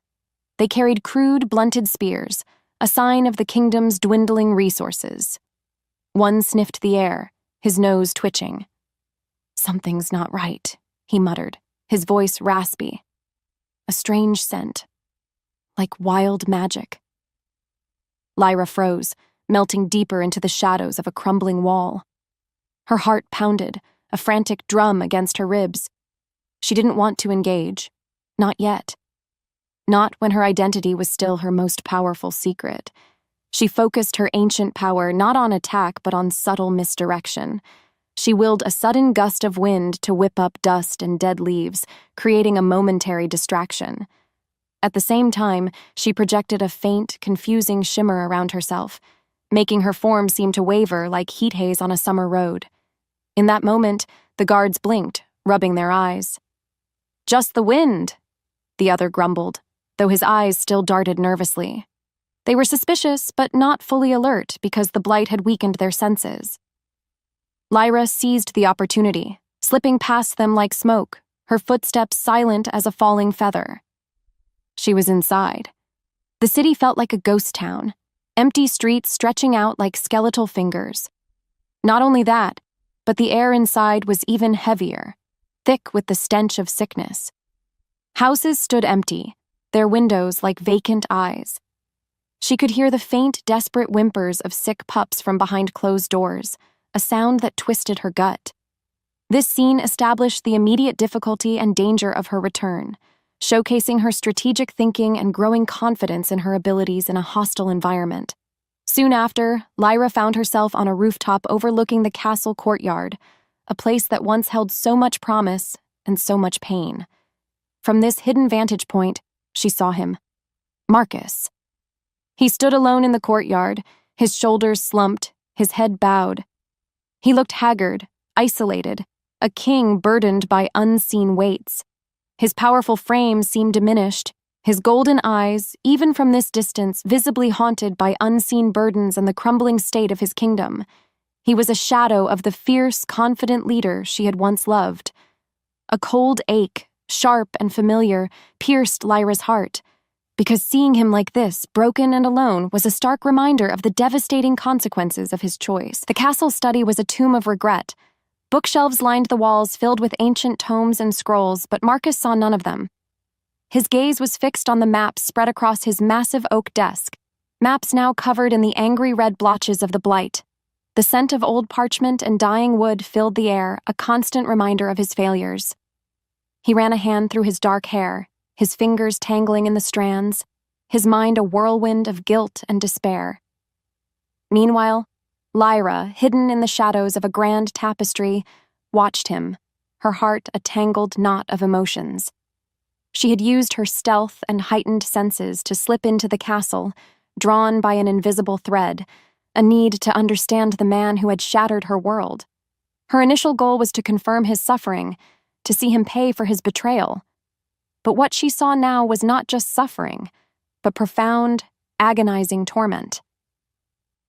Speaker 1: They carried crude, blunted spears, a sign of the kingdom's dwindling resources. One sniffed the air, his nose twitching. "Something's not right," he muttered, his voice raspy. A strange scent, like wild magic. Lyra froze, melting deeper into the shadows of a crumbling wall. Her heart pounded, a frantic drum against her ribs. She didn't want to engage. Not yet. Not when her identity was still her most powerful secret. She focused her ancient power not on attack but on subtle misdirection. She willed a sudden gust of wind to whip up dust and dead leaves, creating a momentary distraction. At the same time, she projected a faint, confusing shimmer around herself, making her form seem to waver like heat haze on a summer road. In that moment, the guards blinked, rubbing their eyes. "Just the wind," the other grumbled, though his eyes still darted nervously. They were suspicious, but not fully alert because the blight had weakened their senses. Lyra seized the opportunity, slipping past them like smoke, her footsteps silent as a falling feather. She was inside. The city felt like a ghost town, empty streets stretching out like skeletal fingers. Not only that, but the air inside was even heavier, thick with the stench of sickness. Houses stood empty, their windows like vacant eyes. She could hear the faint, desperate whimpers of sick pups from behind closed doors, a sound that twisted her gut. This scene established the immediate difficulty and danger of her return, showcasing her strategic thinking and growing confidence in her abilities in a hostile environment. Soon after, Lyra found herself on a rooftop overlooking the castle courtyard, a place that once held so much promise and so much pain. From this hidden vantage point, she saw him. Marcus. He stood alone in the courtyard, his shoulders slumped, his head bowed. He looked haggard, isolated, a king burdened by unseen weights. His powerful frame seemed diminished, his golden eyes, even from this distance, visibly haunted by unseen burdens and the crumbling state of his kingdom. He was a shadow of the fierce, confident leader she had once loved. A cold ache, sharp and familiar, pierced Lyra's heart, because seeing him like this, broken and alone, was a stark reminder of the devastating consequences of his choice. The castle study was a tomb of regret. Bookshelves lined the walls filled with ancient tomes and scrolls, but Marcus saw none of them. His gaze was fixed on the maps spread across his massive oak desk, maps now covered in the angry red blotches of the blight. The scent of old parchment and dying wood filled the air, a constant reminder of his failures. He ran a hand through his dark hair, his fingers tangling in the strands, his mind a whirlwind of guilt and despair. Meanwhile, Lyra, hidden in the shadows of a grand tapestry, watched him, her heart a tangled knot of emotions. She had used her stealth and heightened senses to slip into the castle, drawn by an invisible thread, a need to understand the man who had shattered her world. Her initial goal was to confirm his suffering, to see him pay for his betrayal. But what she saw now was not just suffering, but profound, agonizing torment.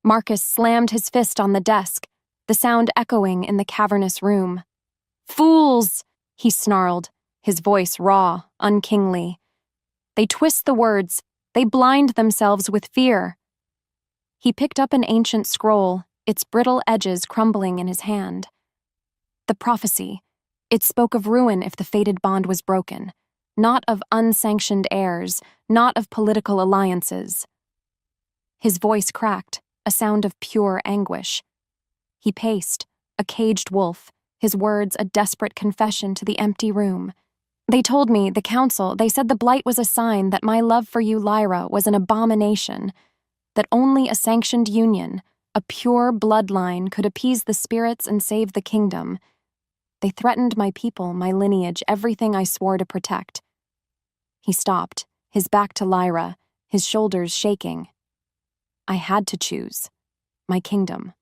Speaker 1: Marcus slammed his fist on the desk, the sound echoing in the cavernous room. "Fools!" he snarled, his voice raw, unkingly. "They twist the words, they blind themselves with fear." He picked up an ancient scroll, its brittle edges crumbling in his hand. The prophecy. It spoke of ruin if the fated bond was broken, not of unsanctioned heirs, not of political alliances. His voice cracked, a sound of pure anguish. He paced, a caged wolf, his words a desperate confession to the empty room. "They told me, the council, they said the blight was a sign that my love for you, Lyra, was an abomination, that only a sanctioned union, a pure bloodline, could appease the spirits and save the kingdom. They threatened my people, my lineage, everything I swore to protect." He stopped, his back to Lyra, his shoulders shaking. "I had to choose. My kingdom.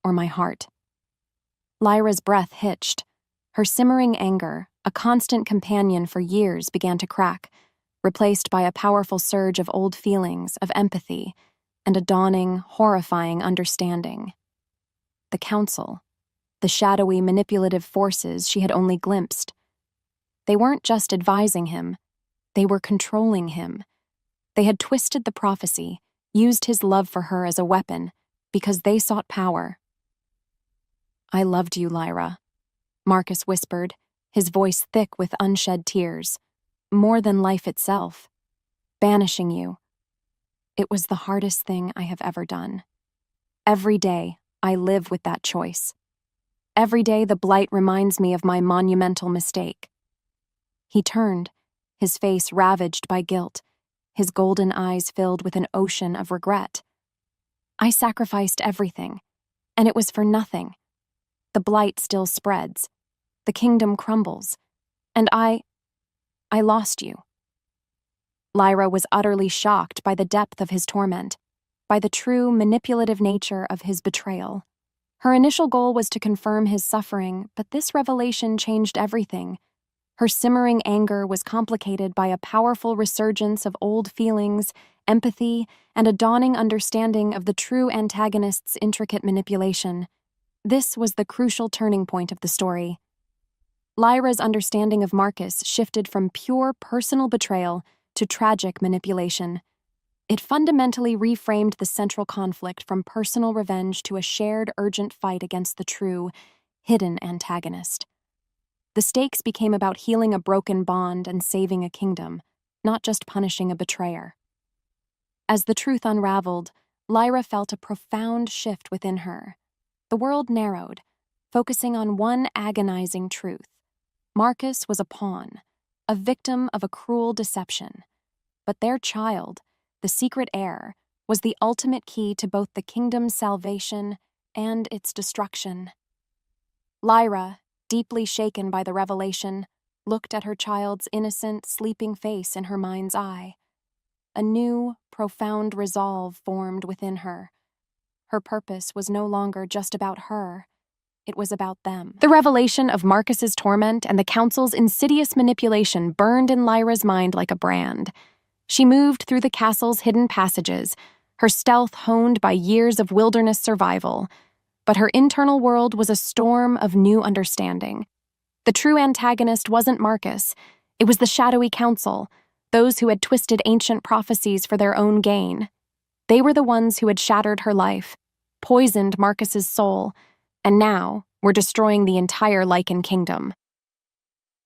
Speaker 1: Or my heart." Lyra's breath hitched. Her simmering anger, a constant companion for years, began to crack, replaced by a powerful surge of old feelings, of empathy, and a dawning, horrifying understanding. The council, the shadowy, manipulative forces she had only glimpsed. They weren't just advising him, they were controlling him. They had twisted the prophecy, used his love for her as a weapon, because they sought power. "I loved you, Lyra," Marcus whispered, his voice thick with unshed tears. "More than life itself. Banishing you. It was the hardest thing I have ever done. Every day, I live with that choice. Every day the blight reminds me of my monumental mistake." He turned, his face ravaged by guilt, his golden eyes filled with an ocean of regret. "I sacrificed everything, and it was for nothing. The blight still spreads. The kingdom crumbles. And I lost you." Lyra was utterly shocked by the depth of his torment, by the true manipulative nature of his betrayal. Her initial goal was to confirm his suffering, but this revelation changed everything. Her simmering anger was complicated by a powerful resurgence of old feelings, empathy, and a dawning understanding of the true antagonist's intricate manipulation. This was the crucial turning point of the story. Lyra's understanding of Marcus shifted from pure personal betrayal to tragic manipulation. It fundamentally reframed the central conflict from personal revenge to a shared, urgent fight against the true, hidden antagonist. The stakes became about healing a broken bond and saving a kingdom, not just punishing a betrayer. As the truth unraveled, Lyra felt a profound shift within her. The world narrowed, focusing on one agonizing truth. Marcus was a pawn, a victim of a cruel deception. But their child, the secret heir, was the ultimate key to both the kingdom's salvation and its destruction. Lyra, deeply shaken by the revelation, looked at her child's innocent, sleeping face in her mind's eye. A new, profound resolve formed within her. Her purpose was no longer just about her. It was about them. The revelation of Marcus's torment and the council's insidious manipulation burned in Lyra's mind like a brand. She moved through the castle's hidden passages, her stealth honed by years of wilderness survival. But her internal world was a storm of new understanding. The true antagonist wasn't Marcus. It was the shadowy council, those who had twisted ancient prophecies for their own gain. They were the ones who had shattered her life, poisoned Marcus's soul, and now were destroying the entire Lycan kingdom.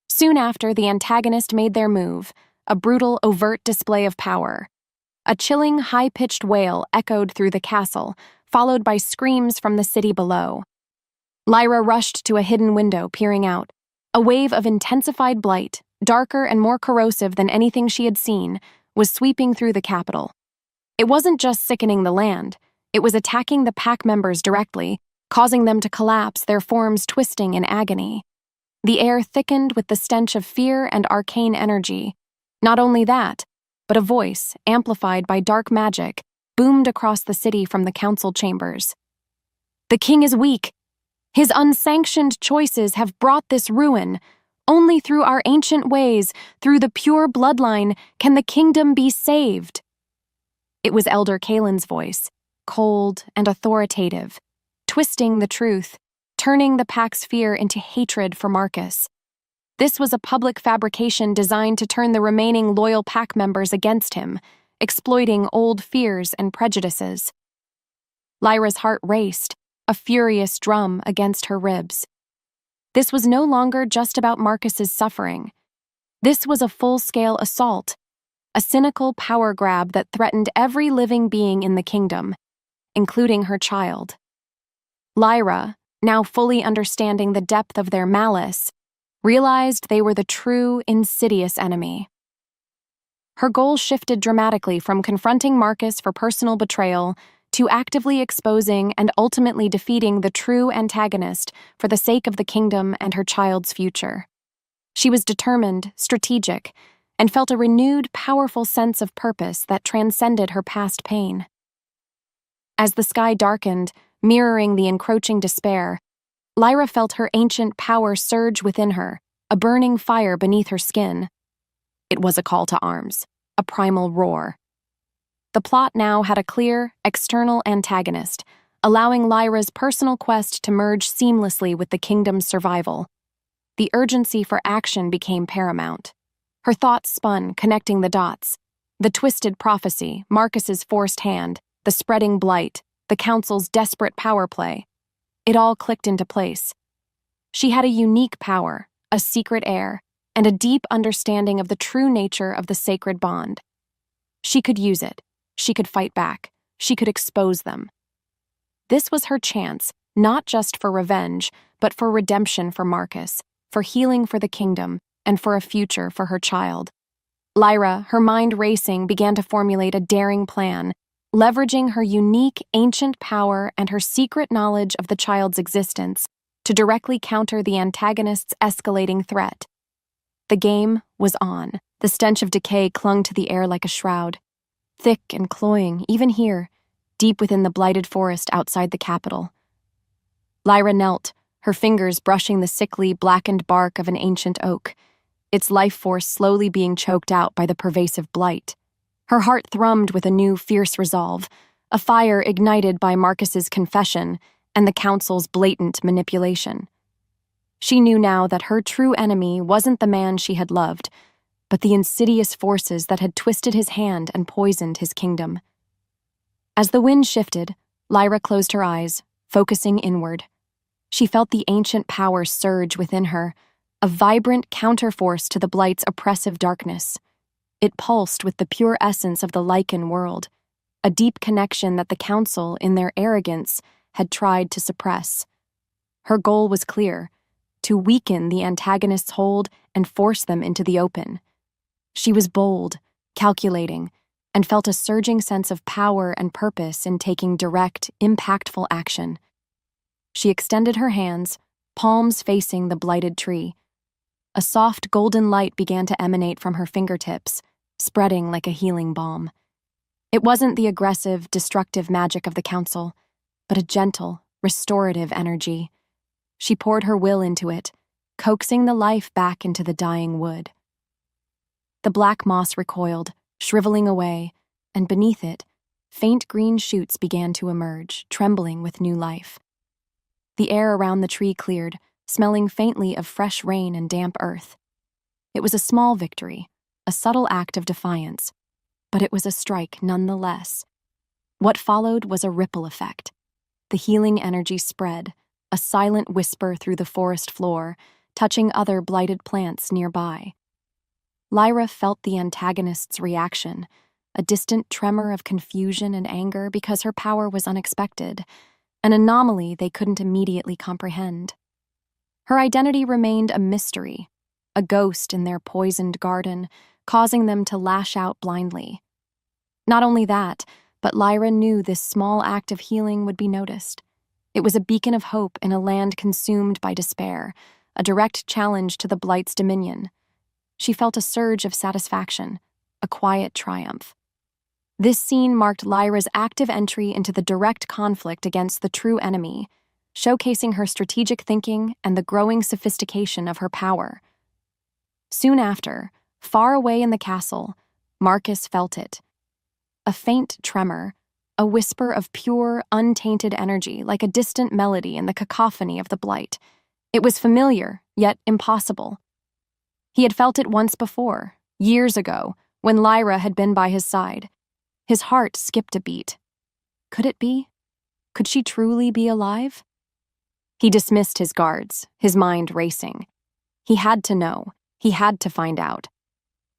Speaker 1: Soon after, the antagonist made their move, a brutal, overt display of power. A chilling, high-pitched wail echoed through the castle, followed by screams from the city below. Lyra rushed to a hidden window, peering out. A wave of intensified blight, darker and more corrosive than anything she had seen, was sweeping through the capital. It wasn't just sickening the land, it was attacking the pack members directly, causing them to collapse, their forms twisting in agony. The air thickened with the stench of fear and arcane energy. Not only that, but a voice, amplified by dark magic, boomed across the city from the council chambers. "The king is weak. His unsanctioned choices have brought this ruin. Only through our ancient ways, through the pure bloodline, can the kingdom be saved." It was Elder Kalen's voice, cold, and authoritative, twisting the truth, turning the pack's fear into hatred for Marcus. This was a public fabrication designed to turn the remaining loyal pack members against him, exploiting old fears and prejudices. Lyra's heart raced, a furious drum against her ribs. This was no longer just about Marcus's suffering. This was a full-scale assault, a cynical power grab that threatened every living being in the kingdom, including her child. Lyra, now fully understanding the depth of their malice, realized they were the true, insidious enemy. Her goal shifted dramatically from confronting Marcus for personal betrayal to actively exposing and ultimately defeating the true antagonist for the sake of the kingdom and her child's future. She was determined, strategic, and felt a renewed, powerful sense of purpose that transcended her past pain. As the sky darkened, mirroring the encroaching despair, Lyra felt her ancient power surge within her, a burning fire beneath her skin. It was a call to arms, a primal roar. The plot now had a clear, external antagonist, allowing Lyra's personal quest to merge seamlessly with the kingdom's survival. The urgency for action became paramount. Her thoughts spun, connecting the dots. The twisted prophecy, Marcus's forced hand, the spreading blight, the council's desperate power play. It all clicked into place. She had a unique power, a secret heir, and a deep understanding of the true nature of the sacred bond. She could use it. She could fight back. She could expose them. This was her chance, not just for revenge, but for redemption for Marcus, for healing for the kingdom, and for a future for her child. Lyra, her mind racing, began to formulate a daring plan, leveraging her unique ancient power and her secret knowledge of the child's existence to directly counter the antagonist's escalating threat. The game was on. The stench of decay clung to the air like a shroud. Thick and cloying, even here, deep within the blighted forest outside the capital. Lyra knelt, her fingers brushing the sickly, blackened bark of an ancient oak, its life force slowly being choked out by the pervasive blight. Her heart thrummed with a new, fierce resolve, a fire ignited by Marcus's confession and the council's blatant manipulation. She knew now that her true enemy wasn't the man she had loved, but the insidious forces that had twisted his hand and poisoned his kingdom. As the wind shifted, Lyra closed her eyes, focusing inward. She felt the ancient power surge within her, a vibrant counterforce to the blight's oppressive darkness. It pulsed with the pure essence of the Lycan world, a deep connection that the council, in their arrogance, had tried to suppress. Her goal was clear: to weaken the antagonist's hold and force them into the open. She was bold, calculating, and felt a surging sense of power and purpose in taking direct, impactful action. She extended her hands, palms facing the blighted tree. A soft golden light began to emanate from her fingertips, spreading like a healing balm. It wasn't the aggressive, destructive magic of the council, but a gentle, restorative energy. She poured her will into it, coaxing the life back into the dying wood. The black moss recoiled, shriveling away, and beneath it, faint green shoots began to emerge, trembling with new life. The air around the tree cleared, smelling faintly of fresh rain and damp earth. It was a small victory, a subtle act of defiance, but it was a strike nonetheless. What followed was a ripple effect. The healing energy spread, a silent whisper through the forest floor, touching other blighted plants nearby. Lyra felt the antagonist's reaction, a distant tremor of confusion and anger because her power was unexpected, an anomaly they couldn't immediately comprehend. Her identity remained a mystery, a ghost in their poisoned garden, causing them to lash out blindly. Not only that, but Lyra knew this small act of healing would be noticed. It was a beacon of hope in a land consumed by despair, a direct challenge to the blight's dominion. She felt a surge of satisfaction, a quiet triumph. This scene marked Lyra's active entry into the direct conflict against the true enemy, showcasing her strategic thinking and the growing sophistication of her power. Soon after, far away in the castle, Marcus felt it. A faint tremor, a whisper of pure, untainted energy like a distant melody in the cacophony of the blight. It was familiar, yet impossible. He had felt it once before, years ago, when Lyra had been by his side. His heart skipped a beat. Could it be? Could she truly be alive? He dismissed his guards, his mind racing. He had to know. He had to find out.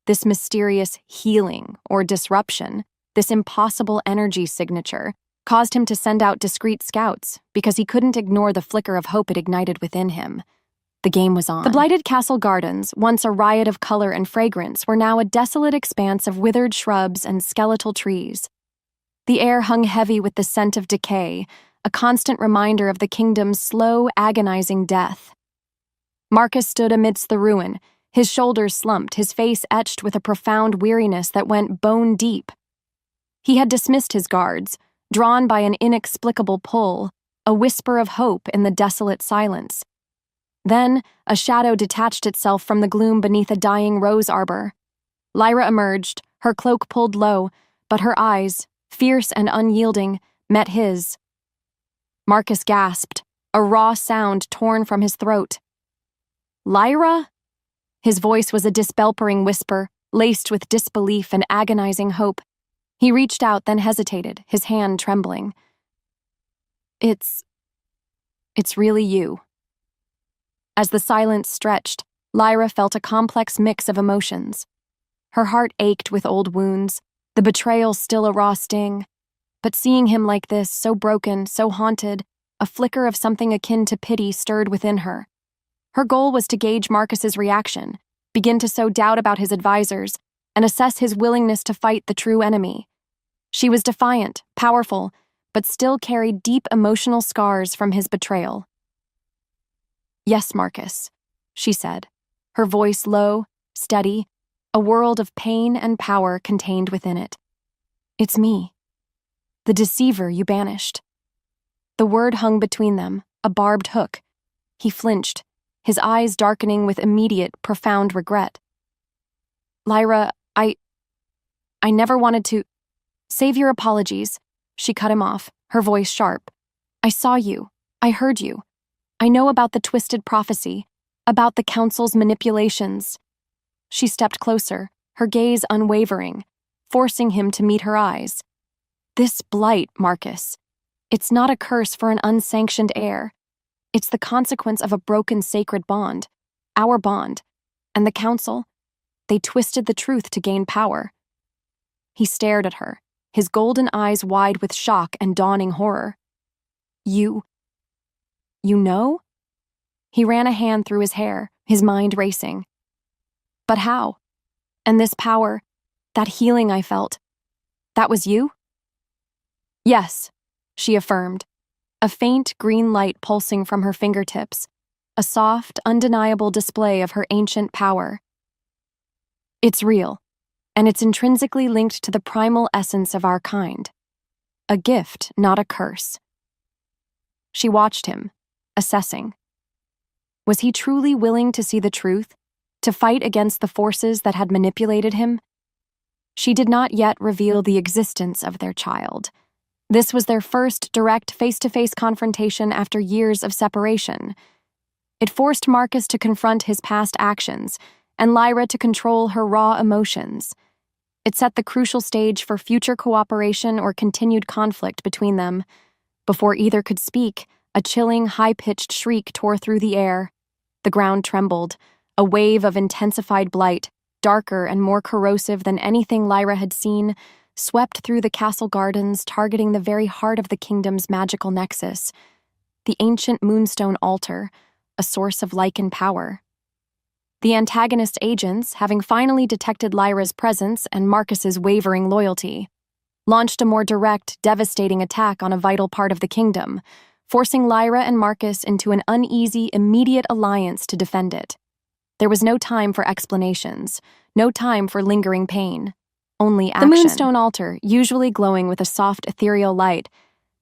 Speaker 1: This mysterious healing or disruption, this impossible energy signature, caused him to send out discreet scouts because he couldn't ignore the flicker of hope it ignited within him. The game was on. The blighted castle gardens, once a riot of color and fragrance, were now a desolate expanse of withered shrubs and skeletal trees. The air hung heavy with the scent of decay, a constant reminder of the kingdom's slow, agonizing death. Marcus stood amidst the ruin, his shoulders slumped, his face etched with a profound weariness that went bone deep. He had dismissed his guards, drawn by an inexplicable pull, a whisper of hope in the desolate silence. Then, a shadow detached itself from the gloom beneath a dying rose arbor. Lyra emerged, her cloak pulled low, but her eyes, fierce and unyielding, met his. Marcus gasped, a raw sound torn from his throat. "Lyra?" His voice was a disbelpering whisper, laced with disbelief and agonizing hope. He reached out, then hesitated, his hand trembling. It's really you." As the silence stretched, Lyra felt a complex mix of emotions. Her heart ached with old wounds, the betrayal still a raw sting. But seeing him like this, so broken, so haunted, a flicker of something akin to pity stirred within her. Her goal was to gauge Marcus's reaction, begin to sow doubt about his advisors, and assess his willingness to fight the true enemy. She was defiant, powerful, but still carried deep emotional scars from his betrayal. "Yes, Marcus," she said, her voice low, steady, a world of pain and power contained within it. "It's me. The deceiver you banished." The word hung between them, a barbed hook. He flinched, his eyes darkening with immediate, profound regret. "Lyra, I never wanted to—" "Save your apologies," she cut him off, her voice sharp. "I saw you. I heard you. I know about the twisted prophecy, about the council's manipulations." She stepped closer, her gaze unwavering, forcing him to meet her eyes. "This blight, Marcus, it's not a curse for an unsanctioned heir. It's the consequence of a broken sacred bond, our bond, and the council. They twisted the truth to gain power." He stared at her, his golden eyes wide with shock and dawning horror. You know?" He ran a hand through his hair, his mind racing. "But how? And this power, that healing I felt, that was you?" "Yes," she affirmed, a faint green light pulsing from her fingertips, a soft, undeniable display of her ancient power. "It's real, and it's intrinsically linked to the primal essence of our kind. A gift, not a curse." She watched him, assessing. Was he truly willing to see the truth, to fight against the forces that had manipulated him? She did not yet reveal the existence of their child. This was their first direct face-to-face confrontation after years of separation. It forced Marcus to confront his past actions, and Lyra to control her raw emotions. It set the crucial stage for future cooperation or continued conflict between them. Before either could speak, a chilling, high-pitched shriek tore through the air. The ground trembled, a wave of intensified blight, darker and more corrosive than anything Lyra had seen, swept through the castle gardens, targeting the very heart of the kingdom's magical nexus, the ancient moonstone altar, a source of Lycan power. The antagonist agents, having finally detected Lyra's presence and Marcus's wavering loyalty, launched a more direct, devastating attack on a vital part of the kingdom, forcing Lyra and Marcus into an uneasy, immediate alliance to defend it. There was no time for explanations, no time for lingering pain. Only action. The moonstone altar, usually glowing with a soft, ethereal light,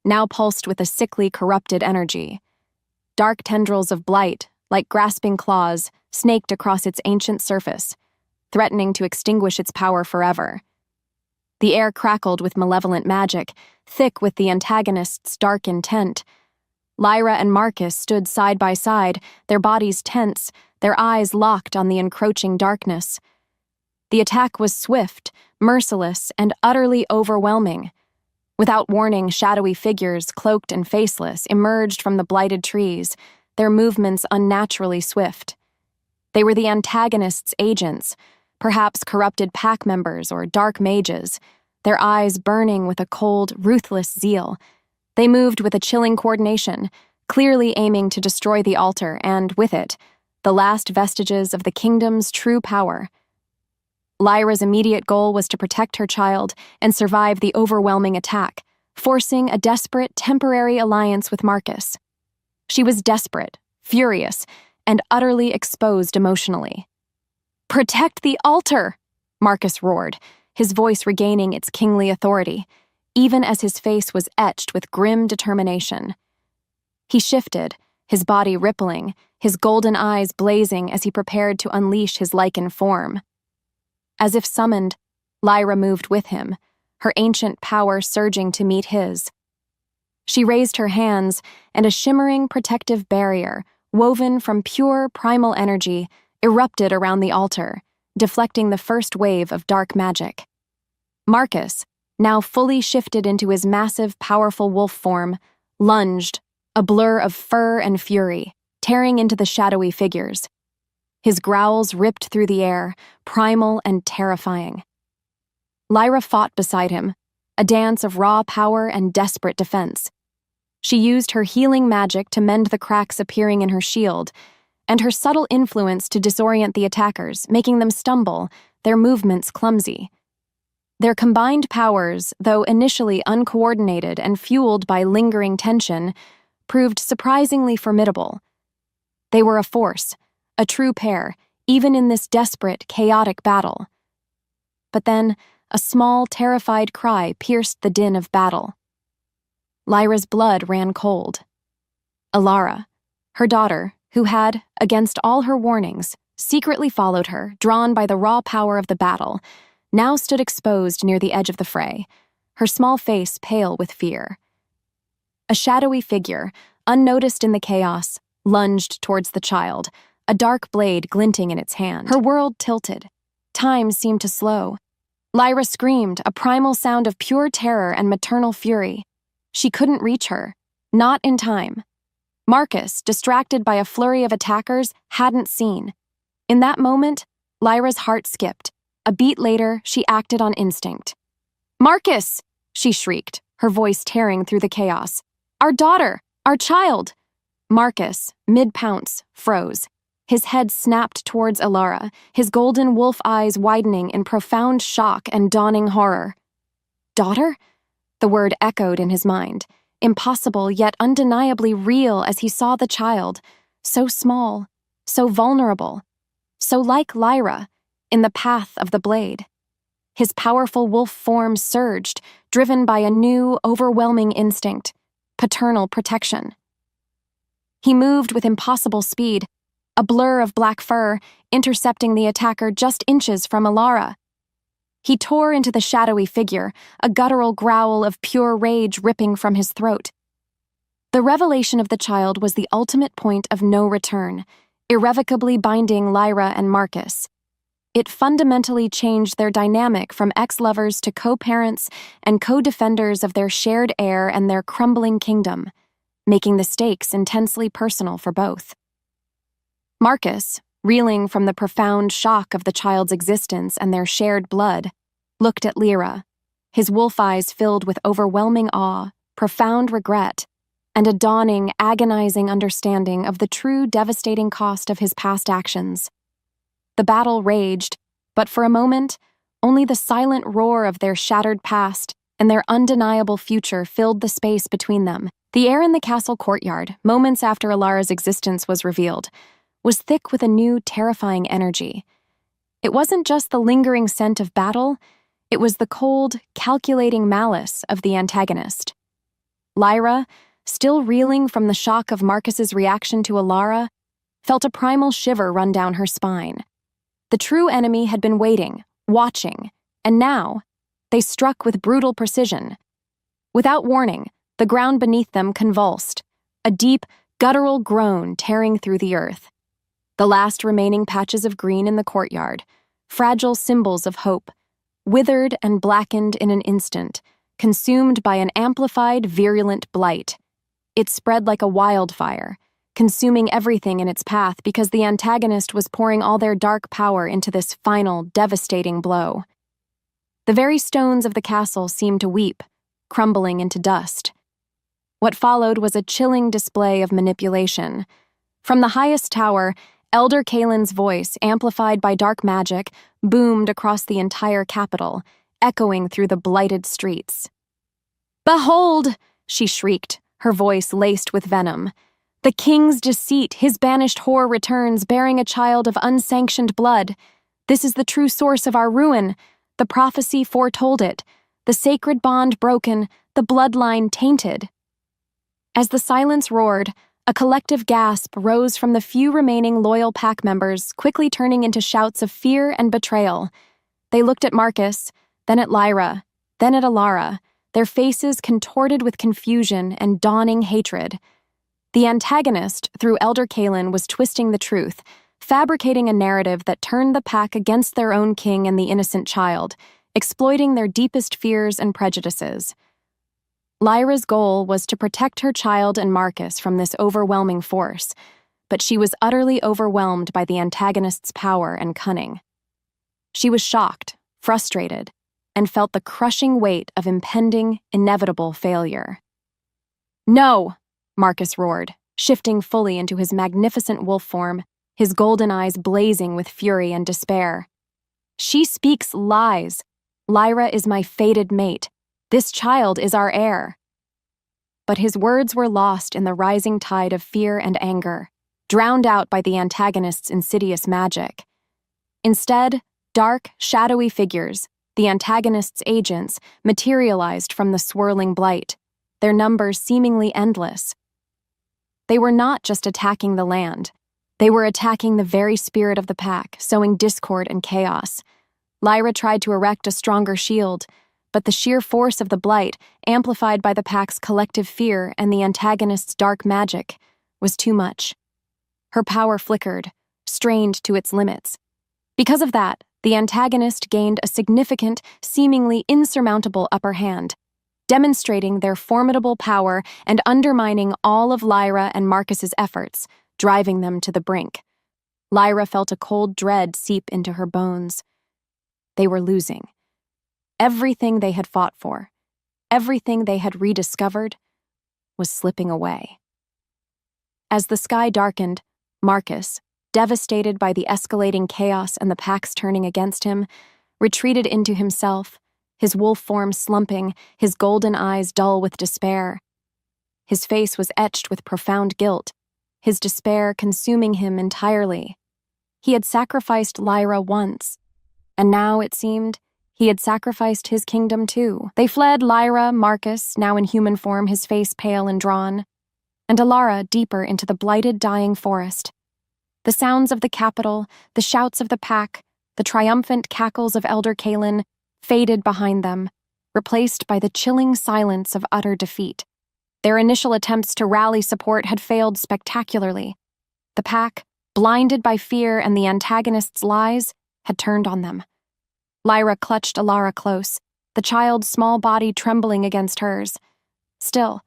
Speaker 1: now pulsed with a sickly, corrupted energy. Dark tendrils of blight, like grasping claws, snaked across its ancient surface, threatening to extinguish its power forever. The air crackled with malevolent magic, thick with the antagonist's dark intent. Lyra and Marcus stood side by side, their bodies tense, their eyes locked on the encroaching darkness. The attack was swift, merciless, and utterly overwhelming. Without warning, shadowy figures, cloaked and faceless, emerged from the blighted trees, their movements unnaturally swift. They were the antagonist's agents, perhaps corrupted pack members or dark mages, their eyes burning with a cold, ruthless zeal. They moved with a chilling coordination, clearly aiming to destroy the altar and, with it, the last vestiges of the kingdom's true power. Lyra's immediate goal was to protect her child and survive the overwhelming attack, forcing a desperate, temporary alliance with Marcus. She was desperate, furious, and utterly exposed emotionally. "Protect the altar!" Marcus roared, his voice regaining its kingly authority, even as his face was etched with grim determination. He shifted, his body rippling, his golden eyes blazing as he prepared to unleash his Lycan form. As if summoned, Lyra moved with him, her ancient power surging to meet his. She raised her hands, and a shimmering protective barrier, woven from pure primal energy, erupted around the altar, deflecting the first wave of dark magic. Marcus, now fully shifted into his massive, powerful wolf form, lunged, a blur of fur and fury, tearing into the shadowy figures. His growls ripped through the air, primal and terrifying. Lyra fought beside him, a dance of raw power and desperate defense. She used her healing magic to mend the cracks appearing in her shield, and her subtle influence to disorient the attackers, making them stumble, their movements clumsy. Their combined powers, though initially uncoordinated and fueled by lingering tension, proved surprisingly formidable. They were a force, a true pair, even in this desperate, chaotic battle. But then, a small, terrified cry pierced the din of battle. Lyra's blood ran cold. Alara, her daughter, who had, against all her warnings, secretly followed her, drawn by the raw power of the battle, now stood exposed near the edge of the fray, her small face pale with fear. A shadowy figure, unnoticed in the chaos, lunged towards the child, a dark blade glinting in its hand. Her world tilted. Time seemed to slow. Lyra screamed, a primal sound of pure terror and maternal fury. She couldn't reach her. Not in time. Marcus, distracted by a flurry of attackers, hadn't seen. In that moment, Lyra's heart skipped. A beat later, she acted on instinct. "Marcus!" she shrieked, her voice tearing through the chaos. "Our daughter! Our child!" Marcus, mid-pounce, froze. His head snapped towards Alara, his golden wolf eyes widening in profound shock and dawning horror. "Daughter?" The word echoed in his mind, impossible yet undeniably real as he saw the child, so small, so vulnerable, so like Lyra, in the path of the blade. His powerful wolf form surged, driven by a new, overwhelming instinct, paternal protection. He moved with impossible speed, a blur of black fur, intercepting the attacker just inches from Alara. He tore into the shadowy figure, a guttural growl of pure rage ripping from his throat. The revelation of the child was the ultimate point of no return, irrevocably binding Lyra and Marcus. It fundamentally changed their dynamic from ex-lovers to co-parents and co-defenders of their shared heir and their crumbling kingdom, making the stakes intensely personal for both. Marcus, reeling from the profound shock of the child's existence and their shared blood, looked at Lyra, his wolf eyes filled with overwhelming awe, profound regret, and a dawning, agonizing understanding of the true devastating cost of his past actions. The battle raged, but for a moment, only the silent roar of their shattered past and their undeniable future filled the space between them. The air in the castle courtyard, moments after Alara's existence was revealed, was thick with a new, terrifying energy. It wasn't just the lingering scent of battle, it was the cold, calculating malice of the antagonist. Lyra, still reeling from the shock of Marcus's reaction to Alara, felt a primal shiver run down her spine. The true enemy had been waiting, watching, and now, They struck with brutal precision. Without warning, the ground beneath them convulsed, a deep, guttural groan tearing through the earth. The last remaining patches of green in the courtyard, fragile symbols of hope, withered and blackened in an instant, consumed by an amplified, virulent blight. It spread like a wildfire, consuming everything in its path because the antagonist was pouring all their dark power into this final, devastating blow. The very stones of the castle seemed to weep, crumbling into dust. What followed was a chilling display of manipulation. From the highest tower, Elder Kalen's voice, amplified by dark magic, boomed across the entire capital, echoing through the blighted streets. "Behold!" she shrieked, her voice laced with venom. "The king's deceit, his banished whore returns, bearing a child of unsanctioned blood. This is the true source of our ruin. The prophecy foretold it. The sacred bond broken, the bloodline tainted." As the silence roared, a collective gasp rose from the few remaining loyal pack members, quickly turning into shouts of fear and betrayal. They looked at Marcus, then at Lyra, then at Alara, their faces contorted with confusion and dawning hatred. The antagonist, through Elder Kalen, was twisting the truth, fabricating a narrative that turned the pack against their own king and the innocent child, exploiting their deepest fears and prejudices. Lyra's goal was to protect her child and Marcus from this overwhelming force, but she was utterly overwhelmed by the antagonist's power and cunning. She was shocked, frustrated, and felt the crushing weight of impending, inevitable failure. "No!" Marcus roared, shifting fully into his magnificent wolf form, his golden eyes blazing with fury and despair. "She speaks lies. Lyra is my fated mate. This child is our heir." But his words were lost in the rising tide of fear and anger, drowned out by the antagonist's insidious magic. Instead, dark, shadowy figures, the antagonist's agents, materialized from the swirling blight, their numbers seemingly endless. They were not just attacking the land. They were attacking the very spirit of the pack, sowing discord and chaos. Lyra tried to erect a stronger shield, but the sheer force of the blight, amplified by the pack's collective fear and the antagonist's dark magic, was too much. Her power flickered, strained to its limits. Because of that, the antagonist gained a significant, seemingly insurmountable upper hand, demonstrating their formidable power and undermining all of Lyra and Marcus's efforts, driving them to the brink. Lyra felt a cold dread seep into her bones. They were losing. Everything they had fought for, everything they had rediscovered, was slipping away. As the sky darkened, Marcus, devastated by the escalating chaos and the packs turning against him, retreated into himself, his wolf form slumping, his golden eyes dull with despair. His face was etched with profound guilt, his despair consuming him entirely. He had sacrificed Lyra once, and now, it seemed, he had sacrificed his kingdom too. They fled Lyra, Marcus, now in human form, his face pale and drawn, and Alara deeper into the blighted, dying forest. The sounds of the capital, the shouts of the pack, the triumphant cackles of Elder Kalen faded behind them, replaced by the chilling silence of utter defeat. Their initial attempts to rally support had failed spectacularly. The pack, blinded by fear and the antagonist's lies, had turned on them. Lyra clutched Alara close, the child's small body trembling against hers. Still,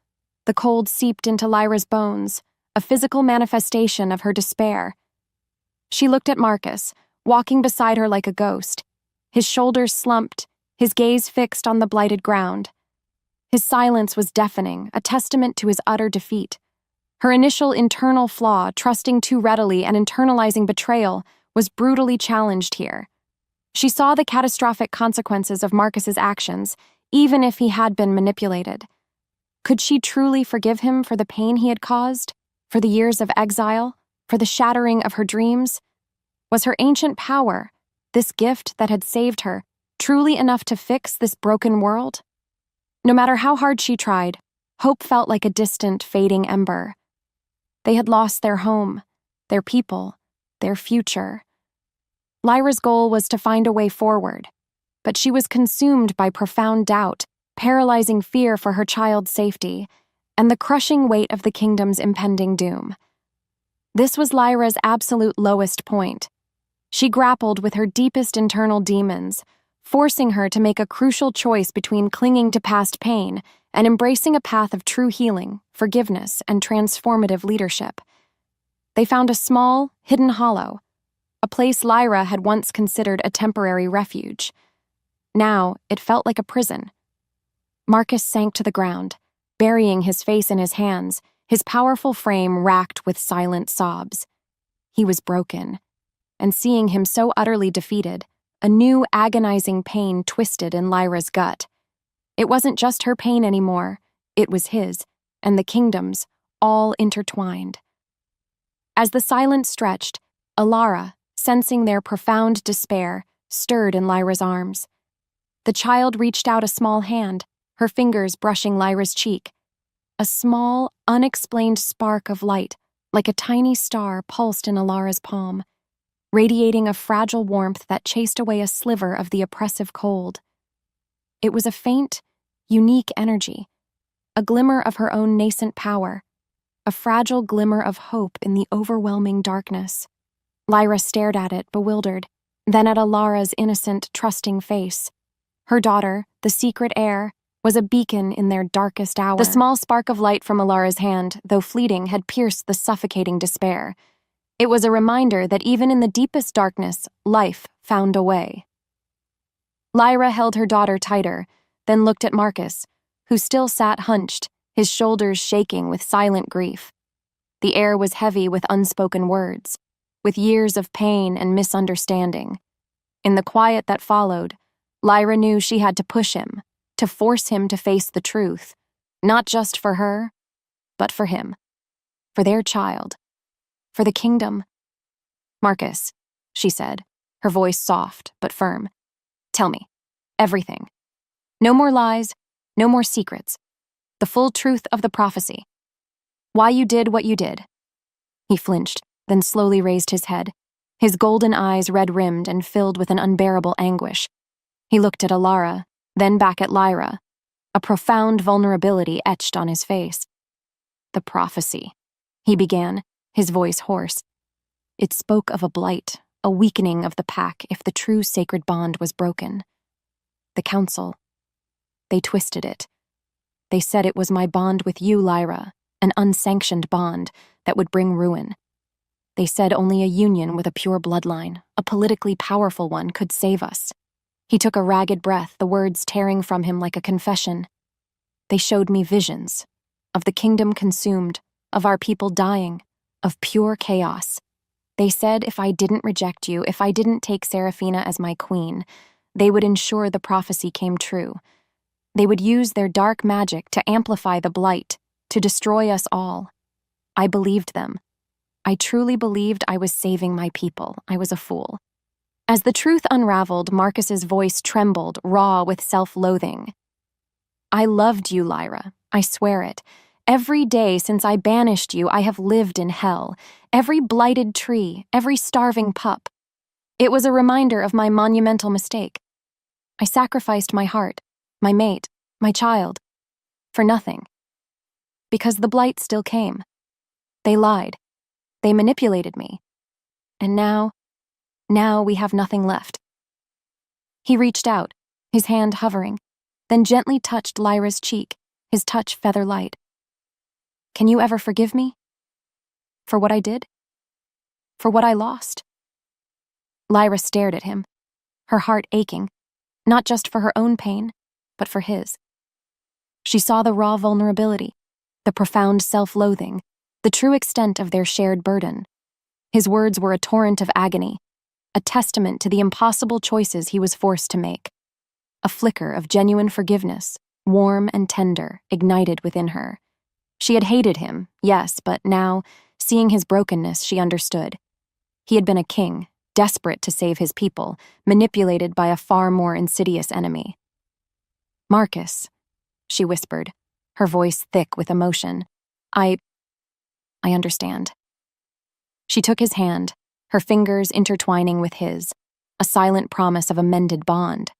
Speaker 1: the cold seeped into Lyra's bones, a physical manifestation of her despair. She looked at Marcus, walking beside her like a ghost, his shoulders slumped, his gaze fixed on the blighted ground. His silence was deafening, a testament to his utter defeat. Her initial internal flaw, trusting too readily and internalizing betrayal, was brutally challenged here. She saw the catastrophic consequences of Marcus's actions, even if he had been manipulated. Could she truly forgive him for the pain he had caused, for the years of exile, for the shattering of her dreams? Was her ancient power, this gift that had saved her, truly enough to fix this broken world? No matter how hard she tried, hope felt like a distant, fading ember. They had lost their home, their people, their future. Lyra's goal was to find a way forward, but she was consumed by profound doubt, paralyzing fear for her child's safety, and the crushing weight of the kingdom's impending doom. This was Lyra's absolute lowest point. She grappled with her deepest internal demons, forcing her to make a crucial choice between clinging to past pain and embracing a path of true healing, forgiveness, and transformative leadership. They found a small, hidden hollow, a place Lyra had once considered a temporary refuge. Now, it felt like a prison. Marcus sank to the ground, burying his face in his hands, his powerful frame racked with silent sobs. He was broken, and seeing him so utterly defeated, a new agonizing pain twisted in Lyra's gut. It wasn't just her pain anymore, it was his, and the kingdom's, all intertwined. As the silence stretched, Alara, sensing their profound despair, stirred in Lyra's arms. The child reached out a small hand, her fingers brushing Lyra's cheek. A small, unexplained spark of light, like a tiny star, pulsed in Alara's palm, radiating a fragile warmth that chased away a sliver of the oppressive cold. It was a faint, unique energy, a glimmer of her own nascent power, a fragile glimmer of hope in the overwhelming darkness. Lyra stared at it, bewildered, then at Alara's innocent, trusting face. Her daughter, the secret heir, was a beacon in their darkest hour. The small spark of light from Alara's hand, though fleeting, had pierced the suffocating despair. It was a reminder that even in the deepest darkness, life found a way. Lyra held her daughter tighter, then looked at Marcus, who still sat hunched, his shoulders shaking with silent grief. The air was heavy with unspoken words, with years of pain and misunderstanding. In the quiet that followed, Lyra knew she had to push him, to force him to face the truth, not just for her, but for him, for their child, for the kingdom. "Marcus," she said, her voice soft but firm, "tell me, everything. No more lies, no more secrets. The full truth of the prophecy. Why you did what you did." He flinched, then slowly raised his head, his golden eyes red-rimmed and filled with an unbearable anguish. He looked at Alara, then back at Lyra, a profound vulnerability etched on his face. "The prophecy," he began, his voice hoarse. "It spoke of a blight, a weakening of the pack if the true sacred bond was broken. The council, they twisted it. They said it was my bond with you, Lyra, an unsanctioned bond that would bring ruin. They said only a union with a pure bloodline, a politically powerful one, could save us." He took a ragged breath, the words tearing from him like a confession. "They showed me visions, of the kingdom consumed, of our people dying, of pure chaos. They said if I didn't reject you, if I didn't take Seraphina as my queen, they would ensure the prophecy came true. They would use their dark magic to amplify the blight, to destroy us all. I believed them. I truly believed I was saving my people. I was a fool." As the truth unraveled, Marcus's voice trembled, raw with self-loathing. "I loved you, Lyra. I swear it. Every day since I banished you, I have lived in hell. Every blighted tree, every starving pup. It was a reminder of my monumental mistake. I sacrificed my heart, my mate, my child, for nothing. Because the blight still came. They lied. They manipulated me. And now we have nothing left." He reached out, his hand hovering, then gently touched Lyra's cheek, his touch feather-light. "Can you ever forgive me? For what I did? For what I lost?" Lyra stared at him, her heart aching, not just for her own pain, but for his. She saw the raw vulnerability, the profound self-loathing, the true extent of their shared burden. His words were a torrent of agony, a testament to the impossible choices he was forced to make. A flicker of genuine forgiveness, warm and tender, ignited within her. She had hated him, yes, but now, seeing his brokenness, she understood. He had been a king, desperate to save his people, manipulated by a far more insidious enemy. "Marcus," she whispered, her voice thick with emotion. I understand." She took his hand, her fingers intertwining with his, a silent promise of a mended bond.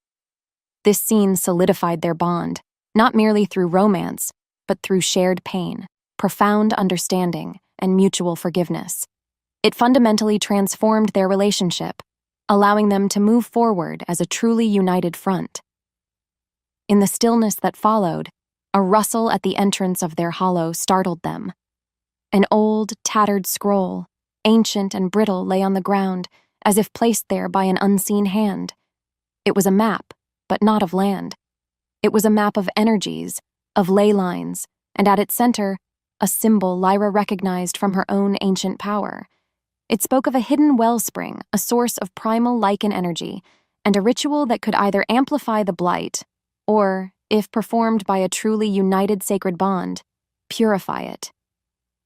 Speaker 1: This scene solidified their bond, not merely through romance, but through shared pain, profound understanding, and mutual forgiveness. It fundamentally transformed their relationship, allowing them to move forward as a truly united front. In the stillness that followed, a rustle at the entrance of their hollow startled them. An old, tattered scroll, ancient and brittle, lay on the ground, as if placed there by an unseen hand. It was a map, but not of land. It was a map of energies, of ley lines, and at its center, a symbol Lyra recognized from her own ancient power. It spoke of a hidden wellspring, a source of primal Lycan energy, and a ritual that could either amplify the blight, or, if performed by a truly united sacred bond, purify it.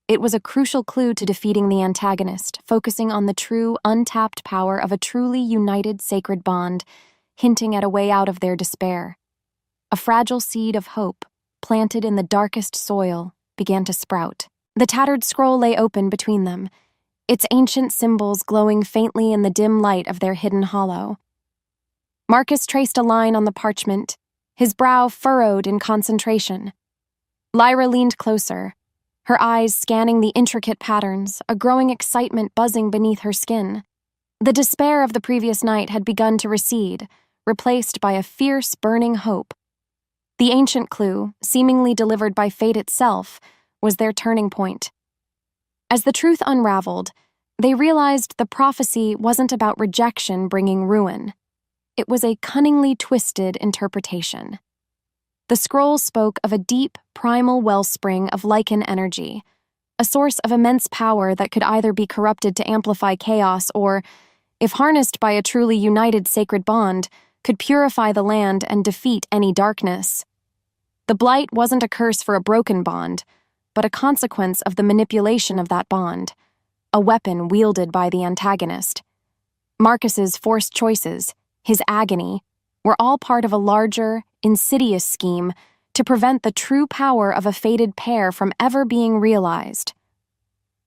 Speaker 1: It was a crucial clue to defeating the antagonist, focusing on the true, untapped power of a truly united sacred bond, hinting at a way out of their despair. A fragile seed of hope, planted in the darkest soil, began to sprout. The tattered scroll lay open between them, its ancient symbols glowing faintly in the dim light of their hidden hollow. Marcus traced a line on the parchment, his brow furrowed in concentration. Lyra leaned closer, her eyes scanning the intricate patterns, a growing excitement buzzing beneath her skin. The despair of the previous night had begun to recede, replaced by a fierce, burning hope. The ancient clue, seemingly delivered by fate itself, was their turning point. As the truth unraveled, they realized the prophecy wasn't about rejection bringing ruin. It was a cunningly twisted interpretation. The scroll spoke of a deep, primal wellspring of Lycan energy, a source of immense power that could either be corrupted to amplify chaos or, if harnessed by a truly united sacred bond, could purify the land and defeat any darkness. The blight wasn't a curse for a broken bond, but a consequence of the manipulation of that bond, a weapon wielded by the antagonist. Marcus's forced choices, his agony, were all part of a larger, insidious scheme to prevent the true power of a fated pair from ever being realized.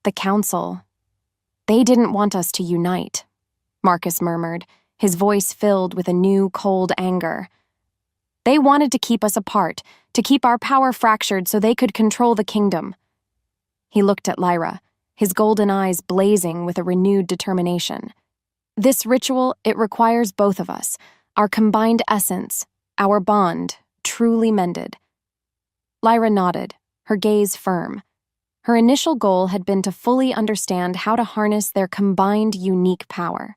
Speaker 1: The Council. They didn't want us to unite, Marcus murmured, his voice filled with a new, cold anger. They wanted to keep us apart, to keep our power fractured so they could control the kingdom. He looked at Lyra, his golden eyes blazing with a renewed determination. This ritual, it requires both of us, our combined essence, our bond, truly mended. Lyra nodded, her gaze firm. Her initial goal had been to fully understand how to harness their combined unique power.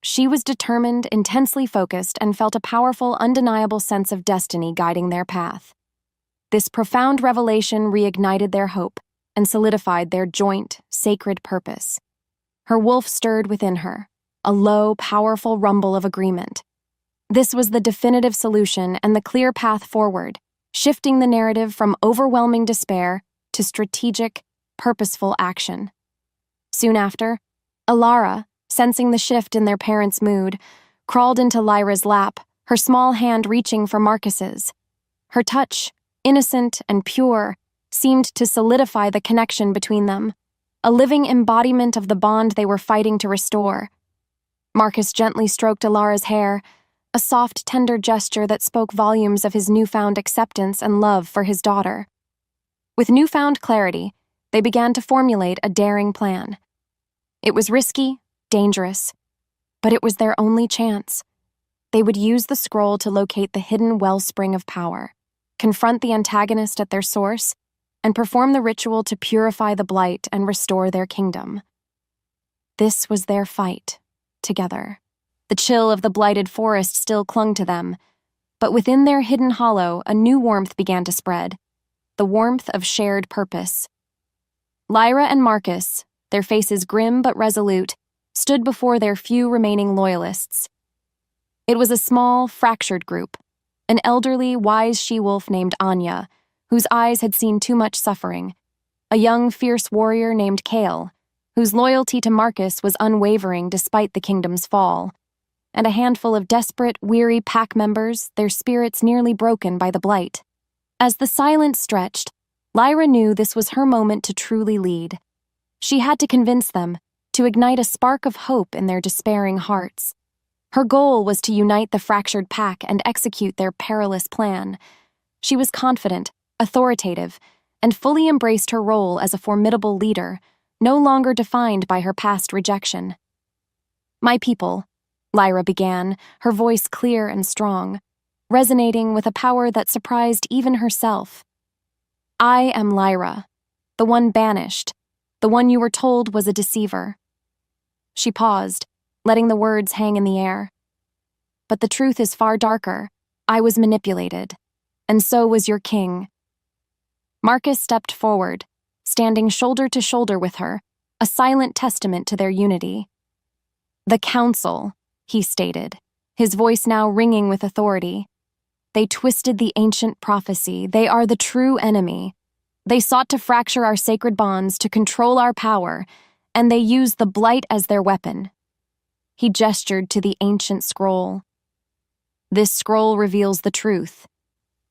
Speaker 1: She was determined, intensely focused, and felt a powerful, undeniable sense of destiny guiding their path. This profound revelation reignited their hope and solidified their joint, sacred purpose. Her wolf stirred within her, a low, powerful rumble of agreement. This was the definitive solution and the clear path forward, shifting the narrative from overwhelming despair to strategic, purposeful action. Soon after, Alara, sensing the shift in their parents' mood, crawled into Lyra's lap, her small hand reaching for Marcus's. Her touch, innocent and pure, seemed to solidify the connection between them, a living embodiment of the bond they were fighting to restore. Marcus gently stroked Alara's hair, a soft, tender gesture that spoke volumes of his newfound acceptance and love for his daughter. With newfound clarity, they began to formulate a daring plan. It was risky, dangerous, but it was their only chance. They would use the scroll to locate the hidden wellspring of power, confront the antagonist at their source, and perform the ritual to purify the blight and restore their kingdom. This was their fight, together. The chill of the blighted forest still clung to them, but within their hidden hollow, a new warmth began to spread, the warmth of shared purpose. Lyra and Marcus, their faces grim but resolute, stood before their few remaining loyalists. It was a small, fractured group, an elderly, wise she-wolf named Anya, whose eyes had seen too much suffering, a young, fierce warrior named Kale, whose loyalty to Marcus was unwavering despite the kingdom's fall, and a handful of desperate, weary pack members, their spirits nearly broken by the blight. As the silence stretched, Lyra knew this was her moment to truly lead. She had to convince them, to ignite a spark of hope in their despairing hearts. Her goal was to unite the fractured pack and execute their perilous plan. She was confident, authoritative, and fully embraced her role as a formidable leader, no longer defined by her past rejection. "My people," Lyra began, her voice clear and strong, resonating with a power that surprised even herself. "I am Lyra, the one banished, the one you were told was a deceiver." She paused, letting the words hang in the air. "But the truth is far darker. I was manipulated, and so was your king." Marcus stepped forward, standing shoulder to shoulder with her, a silent testament to their unity. "The Council," he stated, his voice now ringing with authority. "They twisted the ancient prophecy. They are the true enemy. They sought to fracture our sacred bonds, to control our power, and they used the blight as their weapon." He gestured to the ancient scroll. "This scroll reveals the truth.